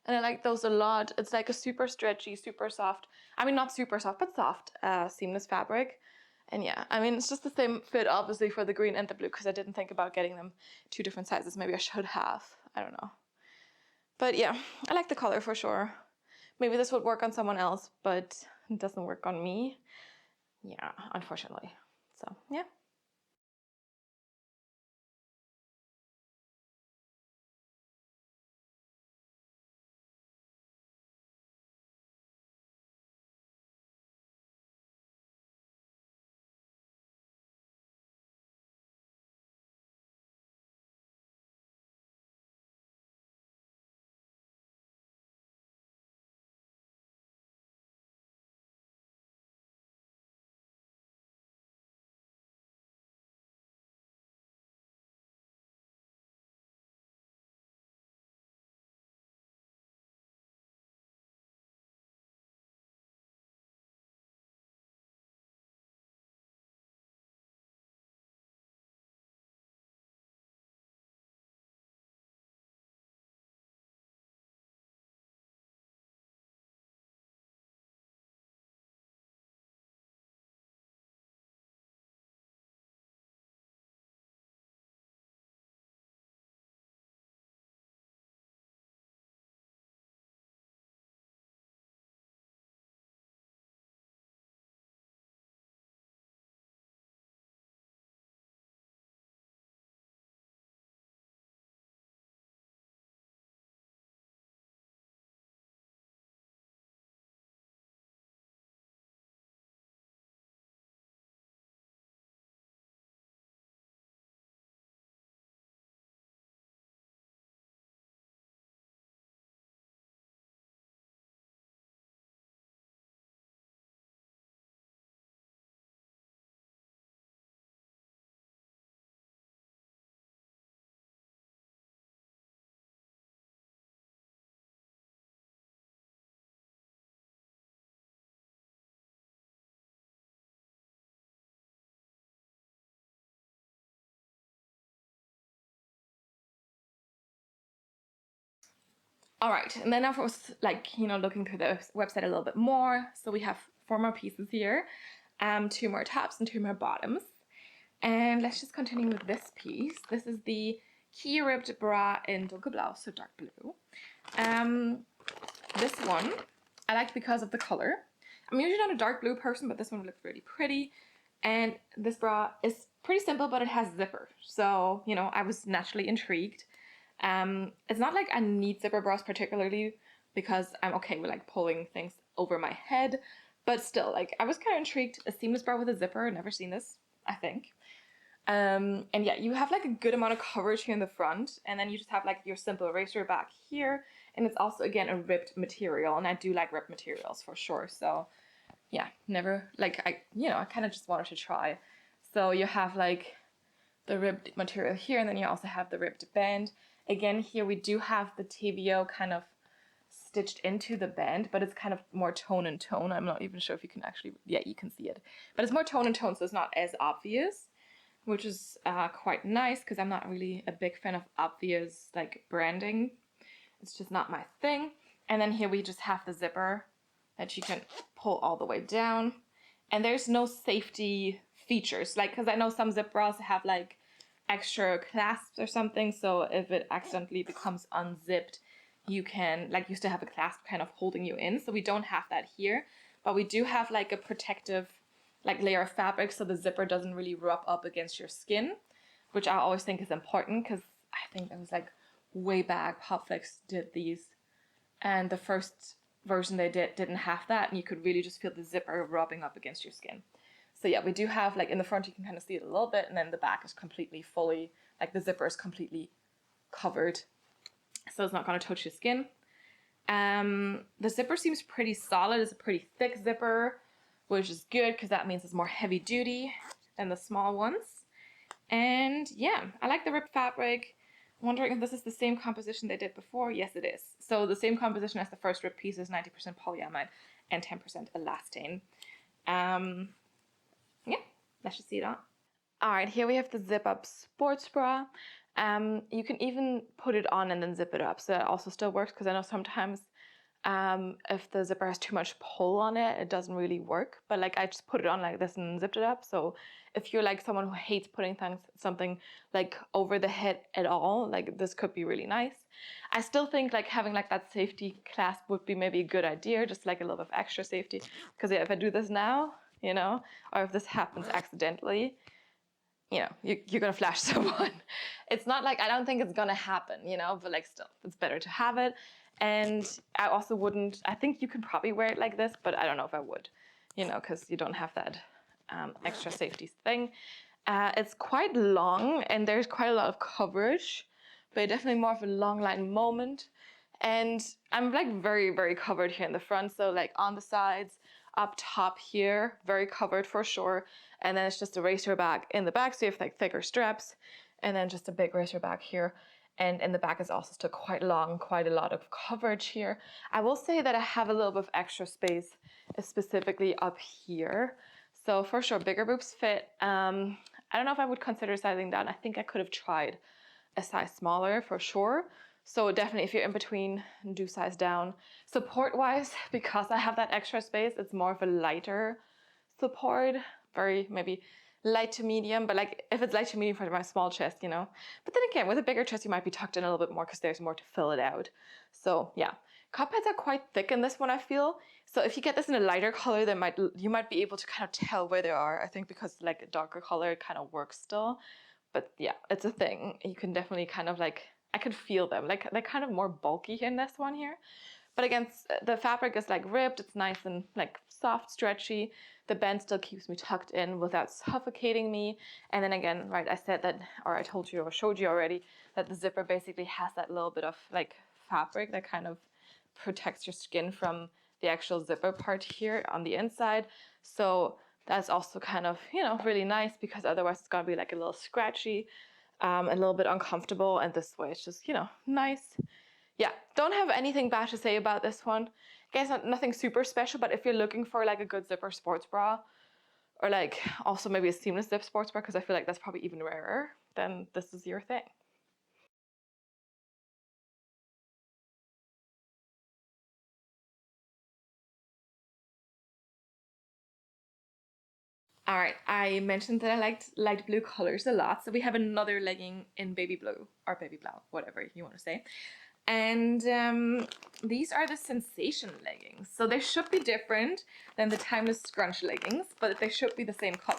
And I like those a lot. It's like a super stretchy, super soft, I mean not super soft, but soft seamless fabric. And yeah, I mean, it's just the same fit obviously for the green and the blue because I didn't think about getting them 2 different sizes. Maybe I should have, I don't know. But yeah, I like the color for sure. Maybe this would work on someone else, but it doesn't work on me. Yeah, unfortunately. So yeah. All right, and then I was like, you know, looking through the website a little bit more. So we have 4 more pieces here, 2 more tops and 2 more bottoms. And let's just continue with this piece. This is the key ribbed bra in dunkelblau, so dark blue. This one I like because of the color. I'm usually not a dark blue person, but this one looks really pretty. And this bra is pretty simple, but it has zipper. So, you know, I was naturally intrigued. It's not like I need zipper bras particularly because I'm okay with like pulling things over my head, but still, like I was kind of intrigued. A seamless bra with a zipper, never seen this, I think. And yeah, you have like a good amount of coverage here in the front, and then you just have like your simple racer back here, and it's also again a ribbed material, and I do like ribbed materials for sure. So yeah, never like I kind of just wanted to try. So you have like the ribbed material here, and then you also have the ribbed band. Again, here we do have the TEVEO kind of stitched into the band, but it's kind of more tone and tone. I'm not even sure if you can actually, yeah, you can see it. But it's more tone and tone, so it's not as obvious, which is quite nice because I'm not really a big fan of obvious like branding. It's just not my thing. And then here we just have the zipper that you can pull all the way down. And there's no safety features, like, because I know some zip bras have like extra clasps or something, so if it accidentally becomes unzipped, you can, like, you still have a clasp kind of holding you in. So we don't have that here, but we do have like a protective like layer of fabric so the zipper doesn't really rub up against your skin, which I always think is important because I think it was like way back Popflex did these, and the first version they didn't have that, and you could really just feel the zipper rubbing up against your skin. So yeah, we do have, like in the front you can kind of see it a little bit, and then the back is completely fully, like the zipper is completely covered, so it's not going to touch your skin. The zipper seems pretty solid. It's a pretty thick zipper, which is good because that means it's more heavy duty than the small ones. And yeah, I like the ripped fabric. I'm wondering if this is the same composition they did before. Yes, it is. So the same composition as the first ripped piece is 90% polyamide and 10% elastane. Yeah, let's just see it on. All right, here we have the zip up sports bra. You can even put it on and then zip it up. So that also still works because I know sometimes if the zipper has too much pull on it, it doesn't really work. But like I just put it on like this and zipped it up. So if you're like someone who hates putting something like over the head at all, like this could be really nice. I still think like having like that safety clasp would be maybe a good idea, just like a little bit of extra safety. Because yeah, if I do this now, you know, or if this happens accidentally, you know, you're gonna flash someone. It's not like, I don't think it's gonna happen, you know, but like still, it's better to have it. And I also wouldn't, I think you could probably wear it like this, but I don't know if I would, you know, because you don't have that extra safety thing. It's quite long and there's quite a lot of coverage, but definitely more of a long line moment. And I'm like very, very covered here in the front. So like on the sides, up top here, very covered for sure. And then it's just a racer back in the back. So you have like thicker straps and then just a big racer back here. And in the back is also still quite long, quite a lot of coverage here. I will say that I have a little bit of extra space, specifically up here. So for sure, bigger boobs fit. I don't know if I would consider sizing down. I think I could have tried a size smaller for sure. So definitely if you're in between, do size down. Support-wise, because I have that extra space, it's more of a lighter support, very maybe light to medium, but like if it's light to medium for my small chest, you know. But then again, with a bigger chest, you might be tucked in a little bit more because there's more to fill it out. So yeah, cup pads are quite thick in this one, I feel. So if you get this in a lighter color, you might be able to kind of tell where they are. I think because like a darker color, it kind of works still. But yeah, it's a thing. You can definitely kind of like, I can feel them. Like they're kind of more bulky in this one here. But again, the fabric is like ripped. It's nice and like soft, stretchy. The band still keeps me tucked in without suffocating me. And then again, right, I said that, or I told you or showed you already, that the zipper basically has that little bit of like fabric that kind of protects your skin from the actual zipper part here on the inside. So that's also kind of, you know, really nice because otherwise it's gonna be like a little scratchy, a little bit uncomfortable. And this way it's just, you know, nice. Yeah, don't have anything bad to say about this one. Guess nothing super special, but if you're looking for like a good zipper sports bra, or like also maybe a seamless zip sports bra, because I feel like that's probably even rarer, then this is your thing. All right, I mentioned that I liked light blue colors a lot, so we have another legging in baby blue, or baby blau, whatever you want to say. And these are the Sensation leggings. So they should be different than the Timeless Scrunch leggings, but they should be the same color.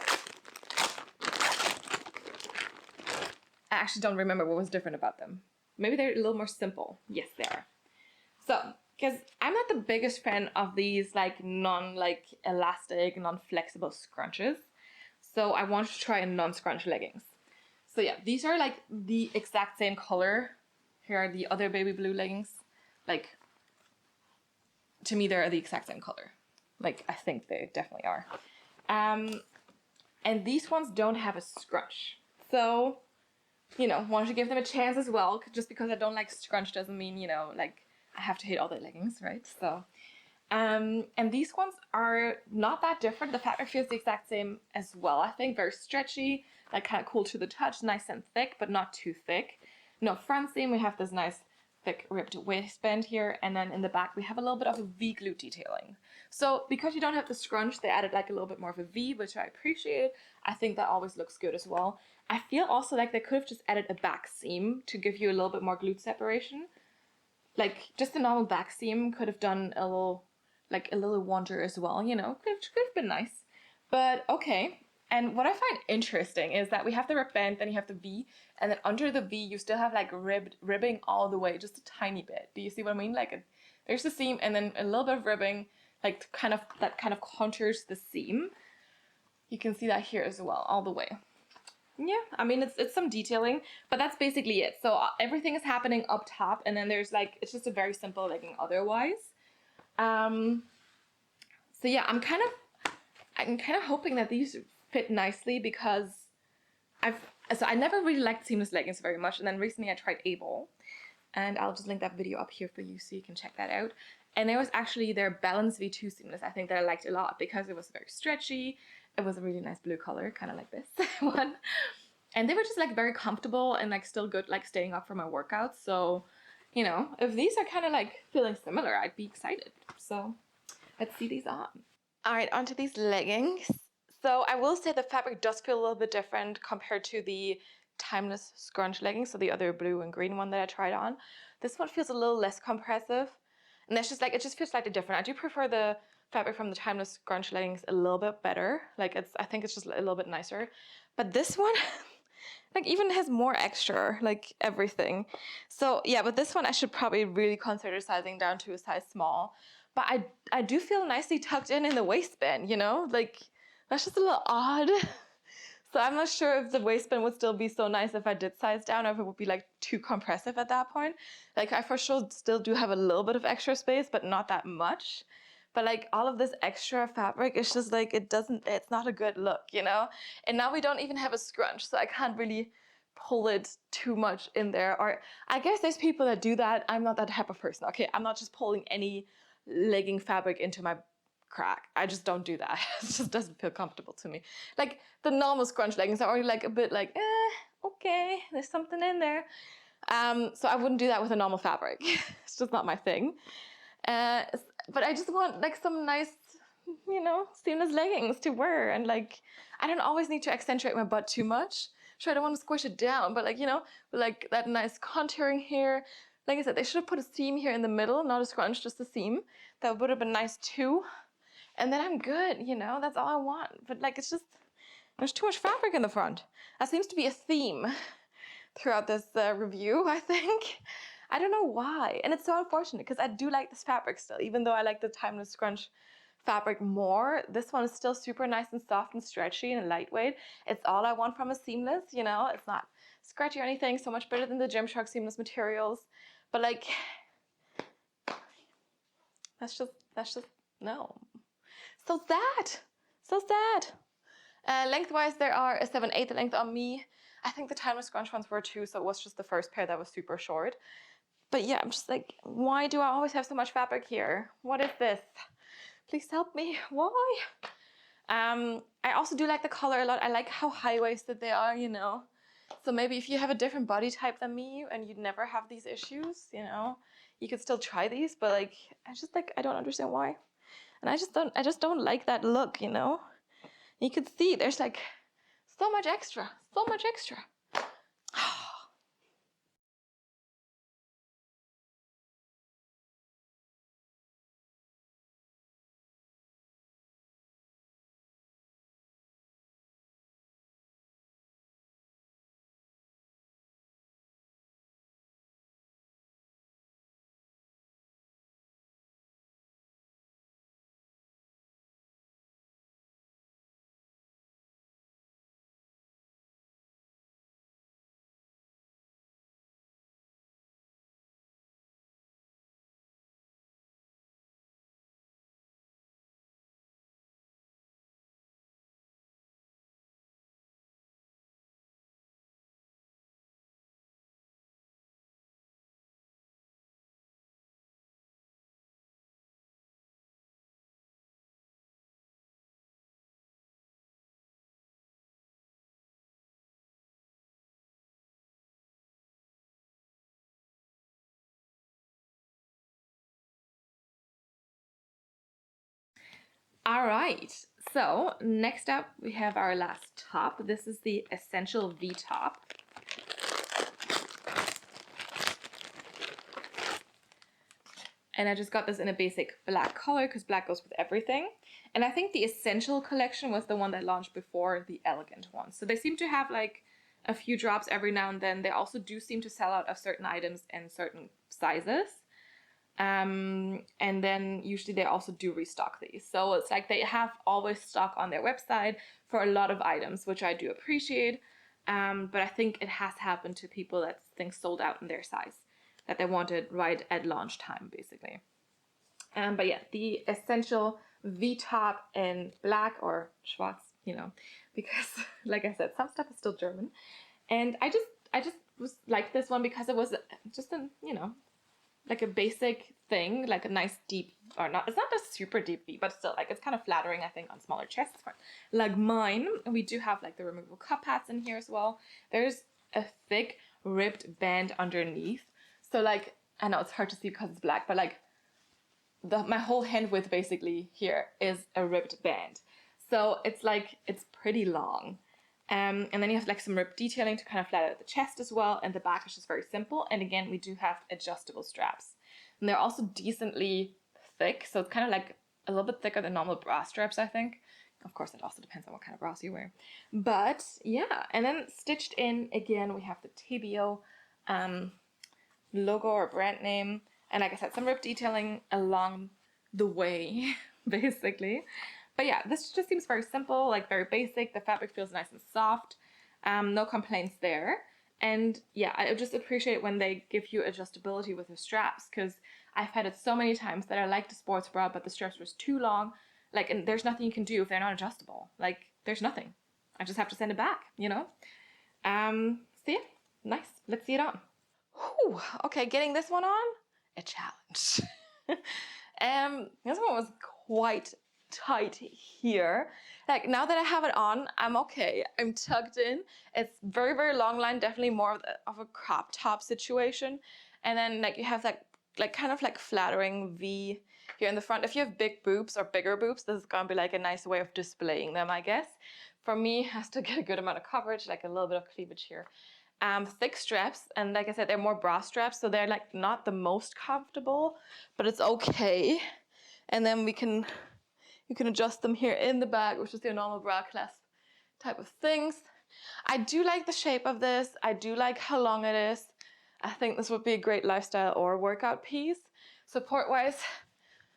I actually don't remember what was different about them. Maybe they're a little more simple. Yes, they are. So, because I'm not the biggest fan of these like elastic, non-flexible scrunches. So I wanted to try a non-scrunch leggings. So yeah, these are like the exact same color. Here are the other baby blue leggings. Like, to me, they're the exact same color. Like, I think they definitely are. And these ones don't have a scrunch. So, you know, wanted to give them a chance as well. Just because I don't like scrunch doesn't mean, you know, like, I have to hate all the leggings, right? So, and these ones are not that different. The fabric feels the exact same as well. I think very stretchy, like kind of cool to the touch, nice and thick, but not too thick. No front seam, we have this nice thick ripped waistband here, and then in the back we have a little bit of a V glute detailing. So because you don't have the scrunch, they added like a little bit more of a V, which I appreciate. I think that always looks good as well. I feel also like they could have just added a back seam to give you a little bit more glute separation. Like just a normal back seam could have done a little wonder as well, you know, could have been nice. But okay. And what I find interesting is that we have the rib band, then you have the V, and then under the V you still have like ribbing all the way, just a tiny bit. Do you see what I mean? Like there's the seam and then a little bit of ribbing, like that kind of contours the seam. You can see that here as well, all the way. Yeah, I mean it's some detailing, but that's basically it. So everything is happening up top, and then there's like it's just a very simple legging otherwise. Um, so yeah, I'm kind of hoping that these fit nicely because I've I never really liked seamless leggings very much, and then recently I tried Able, and I'll just link that video up here for you so you can check that out. And there was actually their Balance V2 seamless, I think that I liked a lot because it was very stretchy. It was a really nice blue color, kind of like this one. And they were just like very comfortable and like still good like staying up for my workouts. So, you know, if these are kind of like feeling similar, I'd be excited. So let's see these on. All right, onto these leggings. So I will say the fabric does feel a little bit different compared to the Timeless Scrunch leggings, so the other blue and green one that I tried on. This one feels a little less compressive, and that's just like, it just feels slightly different. I do prefer the fabric from the Timeless Scrunch leggings a little bit better. Like I think it's just a little bit nicer. But this one, like even has more extra, like everything. So yeah, but this one I should probably really consider sizing down to a size small. But I do feel nicely tucked in the waistband, you know? Like, that's just a little odd. So I'm not sure if the waistband would still be so nice if I did size down, or if it would be like too compressive at that point. Like I for sure still do have a little bit of extra space, but not that much. But like all of this extra fabric, it's just like, it's not a good look, you know? And now we don't even have a scrunch, so I can't really pull it too much in there. Or I guess there's people that do that. I'm not that type of person, okay? I'm not just pulling any legging fabric into my crack. I just don't do that. It just doesn't feel comfortable to me. Like the normal scrunch leggings are already like a bit like, okay, there's something in there. So I wouldn't do that with a normal fabric. It's just not my thing. But I just want like some nice, you know, seamless leggings to wear, and like I don't always need to accentuate my butt too much. Sure, I don't want to squish it down, but like, you know, like that nice contouring here. Like I said, they should have put a seam here in the middle, not a scrunch, just a seam. That would have been nice too. And then I'm good, you know, that's all I want. But like, it's just, there's too much fabric in the front. That seems to be a theme throughout this review, I think. I don't know why. And it's so unfortunate because I do like this fabric still, even though I like the Timeless Scrunch fabric more. This one is still super nice and soft and stretchy and lightweight. It's all I want from a seamless, you know, it's not scratchy or anything, so much better than the Gymshark seamless materials. But like, that's just, no. So sad, so sad. Lengthwise, there are a 7/8 length on me. I think the Timeless Scrunch ones were too, so it was just the first pair that was super short. But yeah, I'm just like, why do I always have so much fabric here? What is this? Please help me, why? I also do like the color a lot. I like how high-waisted they are, you know. So maybe if you have a different body type than me and you'd never have these issues, you know, you could still try these, but like, I don't understand why. And I just don't like that look, you know. You can see there's like so much extra, so much extra. All right, so next up we have our last top. This is the Essential V top. And I just got this in a basic black color because black goes with everything. And I think the Essential collection was the one that launched before the Elegant one. So they seem to have like a few drops every now and then. They also do seem to sell out of certain items in certain sizes. And then usually they also do restock these. So it's like they have always stock on their website for a lot of items, which I do appreciate. But I think it has happened to people that things sold out in their size that they wanted right at launch time, basically. But yeah, the Essential V-top in black or schwarz, because like I said, some stuff is still German. And I just was like this one because it was just a, like a basic thing, like a nice deep, or not, it's not a super deep V, but still, like, it's kind of flattering, I think, on smaller chests. Like mine, we do have like the removable cup hats in here as well. There's a thick ribbed band underneath. So like, I know it's hard to see because it's black, but like my whole hand width basically here is a ribbed band. So it's like, it's pretty long. And then you have like some rib detailing to kind of flatten out the chest as well. And the back is just very simple. And again, we do have adjustable straps. And they're also decently thick. So it's kind of like a little bit thicker than normal bra straps, I think. Of course, it also depends on what kind of bras you wear. But yeah, and then stitched in, again, we have the TEVEO logo or brand name. And like I said, some rib detailing along the way, basically. But yeah, this just seems very simple, like very basic. The fabric feels nice and soft. No complaints there. And yeah, I just appreciate when they give you adjustability with the straps, because I've had it so many times that I liked the sports bra, but the straps was too long. Like, and there's nothing you can do if they're not adjustable. Like, there's nothing. I just have to send it back. So yeah, nice. Let's see it on. Whew. Okay, getting this one on, a challenge. This one was quite tight here. Like, now that I have it on, I'm okay. I'm tucked in. It's very, very long line, definitely more of a crop top situation. And then like you have like kind of like flattering V here in the front. If you have big boobs or bigger boobs, this is gonna be like a nice way of displaying them, I guess. For me, it has to get a good amount of coverage, like a little bit of cleavage here. Thick straps, and like I said, they're more bra straps, so they're like not the most comfortable, but it's okay. And then you can adjust them here in the back, which is your normal bra clasp type of things. I do like the shape of this. I do like how long it is. I think this would be a great lifestyle or workout piece. Support-wise,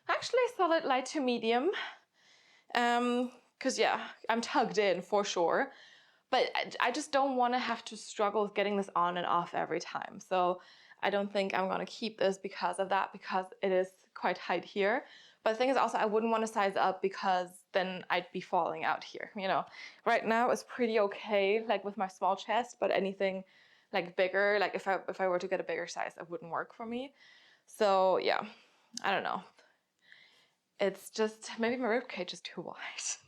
actually solid light to medium. Because yeah, I'm tugged in for sure. But I just don't want to have to struggle with getting this on and off every time. So I don't think I'm going to keep this because of that, because it is quite tight here. But the thing is also, I wouldn't want to size up because then I'd be falling out here, Right now it's pretty okay, like with my small chest, but anything like bigger, like if I were to get a bigger size, it wouldn't work for me. So yeah, I don't know. It's just, maybe my rib cage is too wide.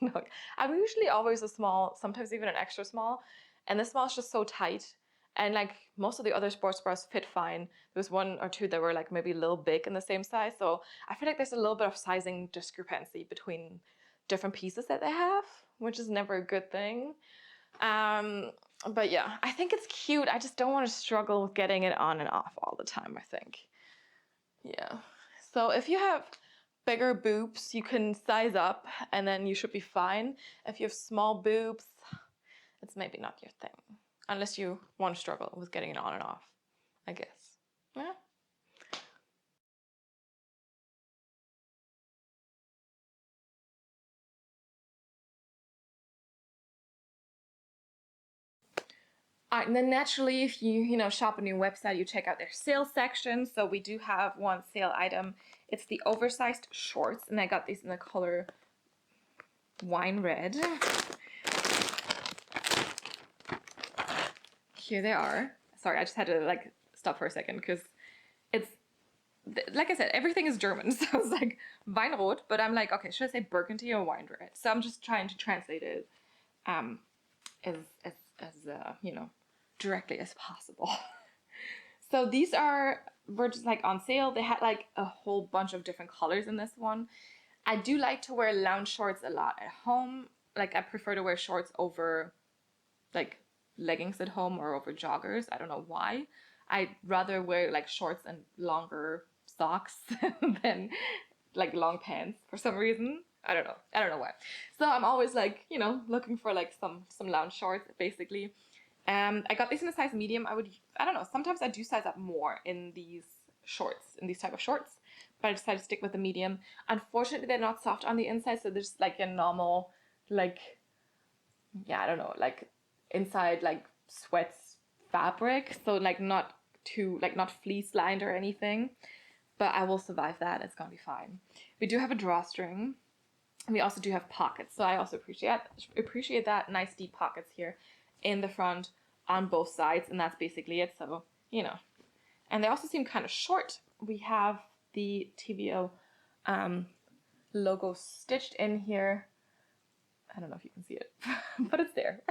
No, I'm usually always a small, sometimes even an extra small. And this small is just so tight. And like most of the other sports bras fit fine. There was one or two that were like maybe a little big in the same size. So I feel like there's a little bit of sizing discrepancy between different pieces that they have, which is never a good thing. But yeah, I think it's cute. I just don't want to struggle with getting it on and off all the time, I think. Yeah. So if you have bigger boobs, you can size up and then you should be fine. If you have small boobs, it's maybe not your thing. Unless you want to struggle with getting it on and off, I guess. Yeah. And then naturally, if you shop on your website, you check out their sales section. So we do have one sale item. It's the oversized shorts, and I got these in the color wine red. Here they are. Sorry, I just had to like stop for a second because it's, like I said, everything is German. So it's like Weinrot, but I'm like, okay, should I say burgundy or wine red? So I'm just trying to translate it as directly as possible. So these were just like on sale. They had like a whole bunch of different colors in this one. I do like to wear lounge shorts a lot at home. Like I prefer to wear shorts over like leggings at home or over joggers. I don't know why. I'd rather wear like shorts and longer socks than like long pants for some reason. I don't know why. So I'm always like, you know, looking for like some lounge shorts basically. I got these in a size medium. I don't know, sometimes I do size up more in these shorts, in these type of shorts, but I decided to stick with the medium. Unfortunately, they're not soft on the inside, so there's like a normal, like, yeah, I don't know, like inside like sweats fabric, so like not too, like not fleece lined or anything, but I will survive that. It's gonna be fine. We do have a drawstring. We also do have pockets, so I also appreciate that. Nice deep pockets here in the front on both sides, and that's basically it. So, you know, and they also seem kind of short. We have the TEVEO logo stitched in here. I don't know if you can see it, but it's there.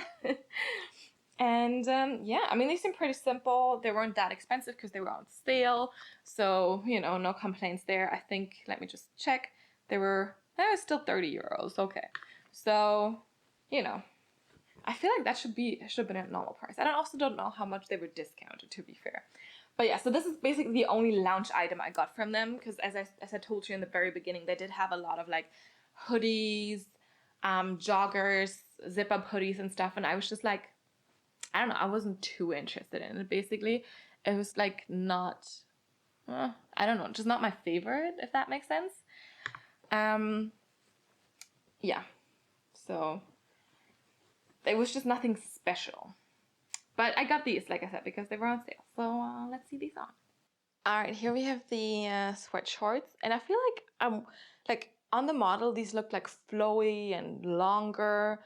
And yeah, I mean, they seem pretty simple. They weren't that expensive because they were on sale. So, you know, no complaints there. I think, let me just check. They were still 30 euros. Okay. So, you know, I feel like that should have been a normal price. And I also don't know how much they were discounted, to be fair. But yeah, so this is basically the only lounge item I got from them, because as I told you in the very beginning, they did have a lot of like hoodies, joggers, zip up hoodies and stuff, and I was just like, I don't know, I wasn't too interested in it. Basically, it was like not, I don't know, just not my favorite, if that makes sense. Yeah, so it was just nothing special. But I got these, like I said, because they were on sale. So let's see these on. All right, here we have the sweat shorts, and I feel like on the model these look like flowy and longer.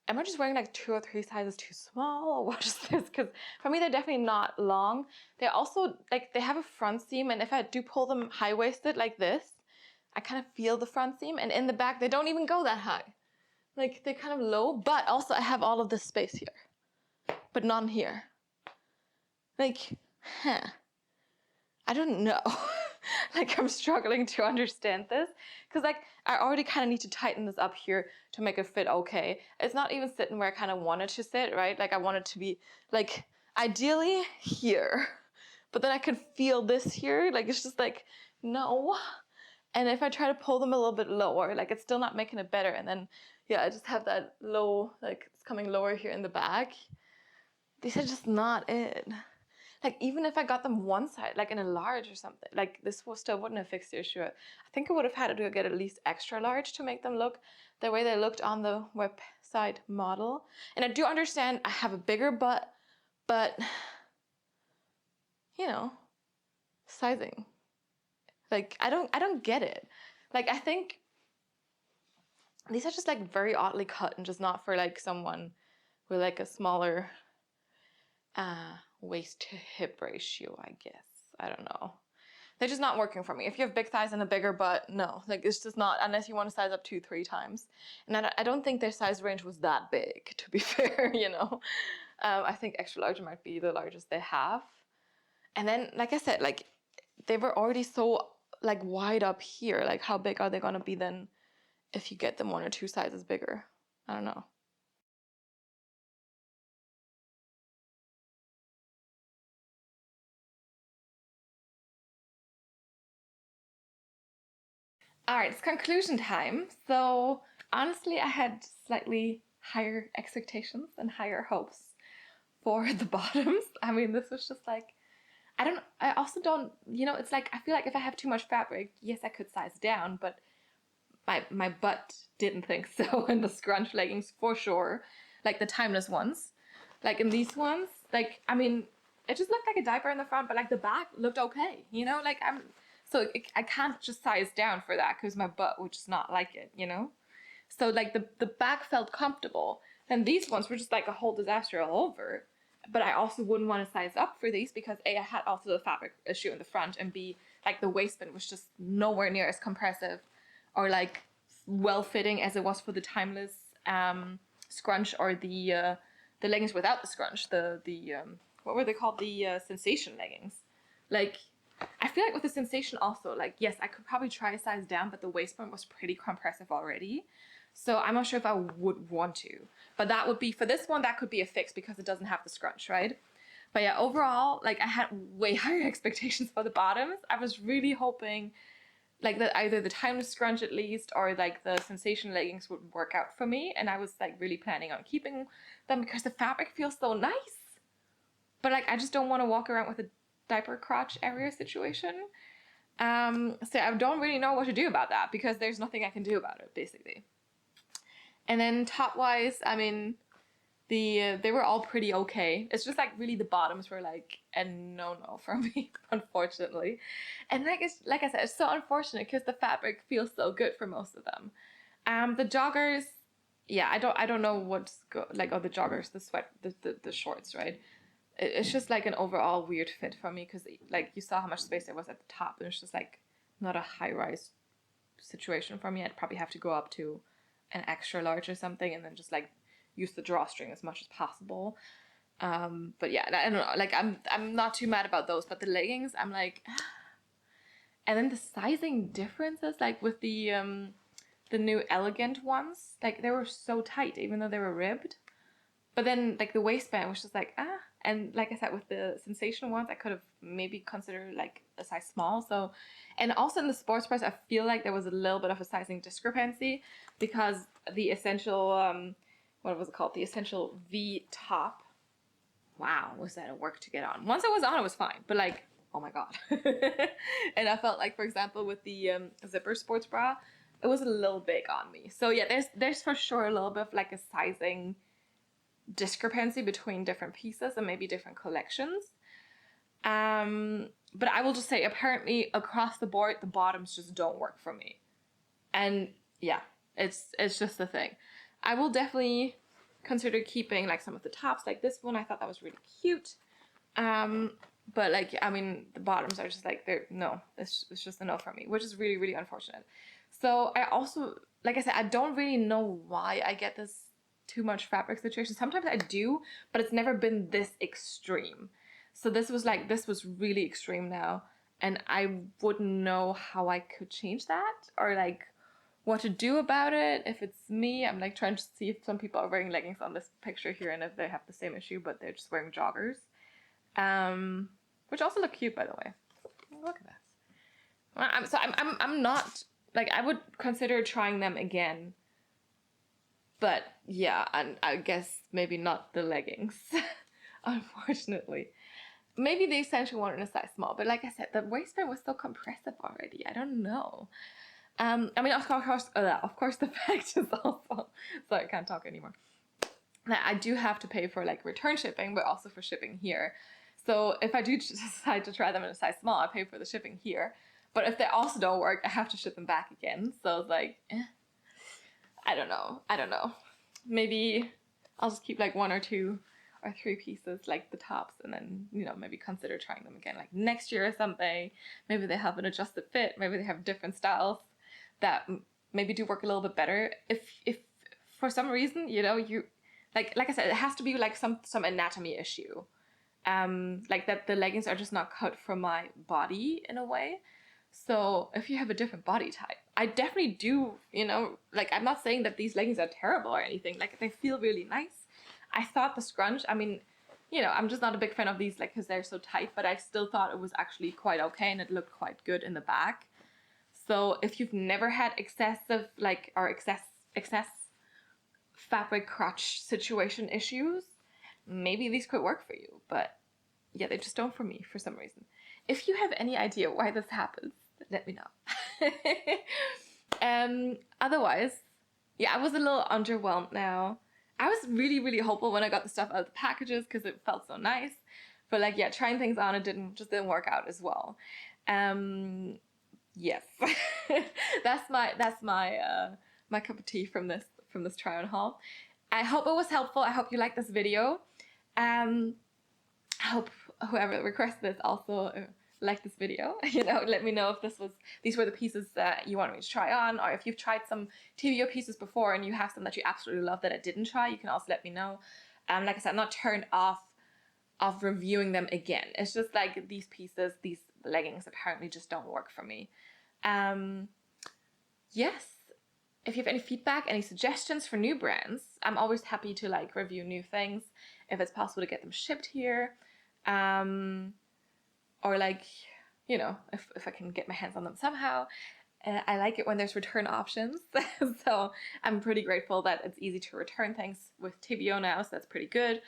Am I just wearing like 2 or 3 sizes too small, or what is this? Because for me they're definitely not long. They also like they have a front seam, and if I do pull them high waisted like this, I kind of feel the front seam, and in the back they don't even go that high. Like they're kind of low, but also I have all of this space here, but none here. Like, I don't know. Like I'm struggling to understand this because like I already kind of need to tighten this up here to make it fit okay. It's not even sitting where I kind of want it to sit, right? Like I want it to be like ideally here, but then I can feel this here. Like it's just like, no. And if I try to pull them a little bit lower, like it's still not making it better. And then, yeah, I just have that low, like it's coming lower here in the back. These are just not it. Like even if I got them one side, like in a large or something, like this still wouldn't have fixed the issue. I think I would have had to get at least extra large to make them look the way they looked on the website model. And I do understand I have a bigger butt, but you know, sizing. Like I don't get it. Like I think these are just like very oddly cut and just not for like someone with like a smaller waist to hip ratio, I guess. I don't know. They're just not working for me. If you have big thighs and a bigger butt, no. Like it's just not, unless you want to size up 2-3 times. And I don't think their size range was that big, to be fair, you know. I think extra large might be the largest they have. And then, like I said, like they were already so like wide up here. Like how big are they gonna be then if you get them 1 or 2 sizes bigger? I don't know. All right, it's conclusion time. So honestly, I had slightly higher expectations and higher hopes for the bottoms. I mean, this was just like, I also don't, you know, it's like, I feel like if I have too much fabric, yes, I could size down, but my butt didn't think so in the scrunch leggings for sure. Like the timeless ones. Like in these ones, like, I mean, it just looked like a diaper in the front, but like the back looked okay, you know? Like I can't just size down for that because my butt would just not like it, you know? So like the back felt comfortable. And these ones were just like a whole disaster all over. But I also wouldn't want to size up for these because A, I had also the fabric issue in the front, and B, like the waistband was just nowhere near as compressive or like well fitting as it was for the timeless scrunch or the leggings without the scrunch. The what were they called? The sensation leggings. Like I feel like with the sensation also, like yes, I could probably try a size down, but the waistband was pretty compressive already. So I'm not sure if I would want to. But that would be, for this one, that could be a fix because it doesn't have the scrunch, right? But yeah, overall, like I had way higher expectations for the bottoms. I was really hoping, like that either the timeless scrunch at least or like the sensation leggings would work out for me, and I was like really planning on keeping them because the fabric feels so nice, but like I just don't want to walk around with a diaper crotch area situation. So I don't really know what to do about that because there's nothing I can do about it basically. And then top wise, I mean, they were all pretty okay. It's just like really the bottoms were like a no for me, unfortunately. And like I said, it's so unfortunate because the fabric feels so good for most of them. The joggers, yeah, I don't know what's like, oh, the joggers, the sweat, the shorts, right? It's just like an overall weird fit for me because like you saw how much space there was at the top, and it's just like not a high rise situation for me. I'd probably have to go up to an extra large or something, and then just like use the drawstring as much as possible. But yeah, I don't know. Like I'm not too mad about those, but the leggings, I'm like, and then the sizing differences, like with the new elegant ones, like they were so tight, even though they were ribbed. But then like the waistband was just like and like I said, with the sensation ones, I could have maybe considered like a size small. So, and also in the sports bras, I feel like there was a little bit of a sizing discrepancy because the essential what was it called? The essential V top. Wow, was that a work to get on? Once I was on, it was fine, but like, oh my god. And I felt like, for example, with the zipper sports bra, it was a little big on me. So yeah, there's for sure a little bit of like a sizing discrepancy between different pieces and maybe different collections. But I will just say, apparently across the board, the bottoms just don't work for me. And yeah, it's just the thing. I will definitely consider keeping like some of the tops, like this one. I thought that was really cute. But like, I mean, the bottoms are just like, it's just a no for me, which is really, really unfortunate. So I also, like I said, I don't really know why I get this too much fabric situation. Sometimes I do, but it's never been this extreme. So this was really extreme now, and I wouldn't know how I could change that or like what to do about it. If it's me, I'm like trying to see if some people are wearing leggings on this picture here and if they have the same issue, but they're just wearing joggers, which also look cute, by the way. Look at this. I'm not like, I would consider trying them again, but yeah, and I guess maybe not the leggings, unfortunately. Maybe the essential one in a size small, but like I said, the waistband was so compressive already. I don't know. I mean, of course, the fact is also, sorry, I can't talk anymore, that I do have to pay for like return shipping, but also for shipping here. So if I do decide to try them in a size small, I pay for the shipping here. But if they also don't work, I have to ship them back again. So it's like, I don't know. Maybe I'll just keep like 1 or 2 or 3 pieces, like the tops, and then, you know, maybe consider trying them again like next year or something. Maybe they have an adjusted fit. Maybe they have different styles that maybe do work a little bit better. If for some reason, you know, you like I said, it has to be like some anatomy issue. Like that the leggings are just not cut for my body in a way. So if you have a different body type, I definitely do, you know, like I'm not saying that these leggings are terrible or anything. Like they feel really nice. I thought the scrunch, I mean, you know, I'm just not a big fan of these, like, because they're so tight, but I still thought it was actually quite okay and it looked quite good in the back. So if you've never had excessive, like, or excess fabric crotch situation issues, maybe these could work for you. But yeah, they just don't for me for some reason. If you have any idea why this happens, let me know. Otherwise, yeah, I was a little underwhelmed now. I was really, really hopeful when I got the stuff out of the packages because it felt so nice. But like, yeah, trying things on, it didn't work out as well. Yes, that's my cup of tea from this try on haul. I hope it was helpful. I hope you liked this video. I hope whoever requested this also liked this video. You know, let me know if these were the pieces that you wanted me to try on, or if you've tried some TEVEO pieces before and you have some that you absolutely love that I didn't try, you can also let me know. Like I said, I'm not turned off reviewing them again. It's just like these pieces, these leggings apparently just don't work for me. Yes, if you have any feedback, any suggestions for new brands, I'm always happy to like review new things if it's possible to get them shipped here. Or like, you know, if I can get my hands on them somehow. I like it when there's return options. So I'm pretty grateful that it's easy to return things with TEVEO now, so that's pretty good.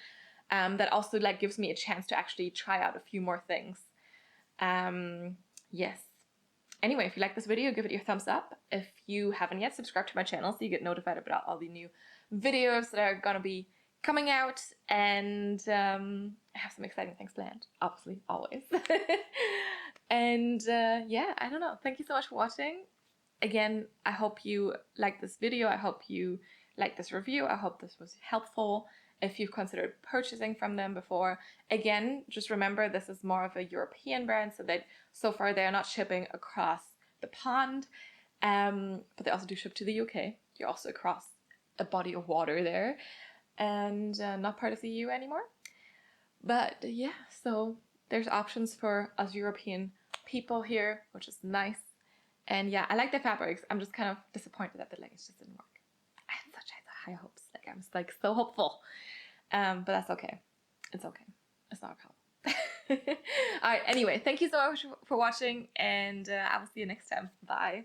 That also like gives me a chance to actually try out a few more things. Yes. Anyway, if you like this video, give it your thumbs up. If you haven't yet, subscribe to my channel so you get notified about all the new videos that are gonna be coming out, and I have some exciting things planned, obviously, always. And yeah, I don't know. Thank you so much for watching. Again, I hope you liked this video. I hope you liked this review. I hope this was helpful. If you've considered purchasing from them before, again, just remember this is more of a European brand, so that so far they're not shipping across the pond, but they also do ship to the UK. You're also across a body of water there, and not part of the EU anymore. But yeah, so there's options for us European people here, which is nice. And yeah, I like the fabrics. I'm just kind of disappointed that the leggings just didn't work. I had such high hopes. Like I was like so hopeful. But that's okay. It's okay. It's not a problem. All right. Anyway, thank you so much for watching, and I will see you next time. Bye.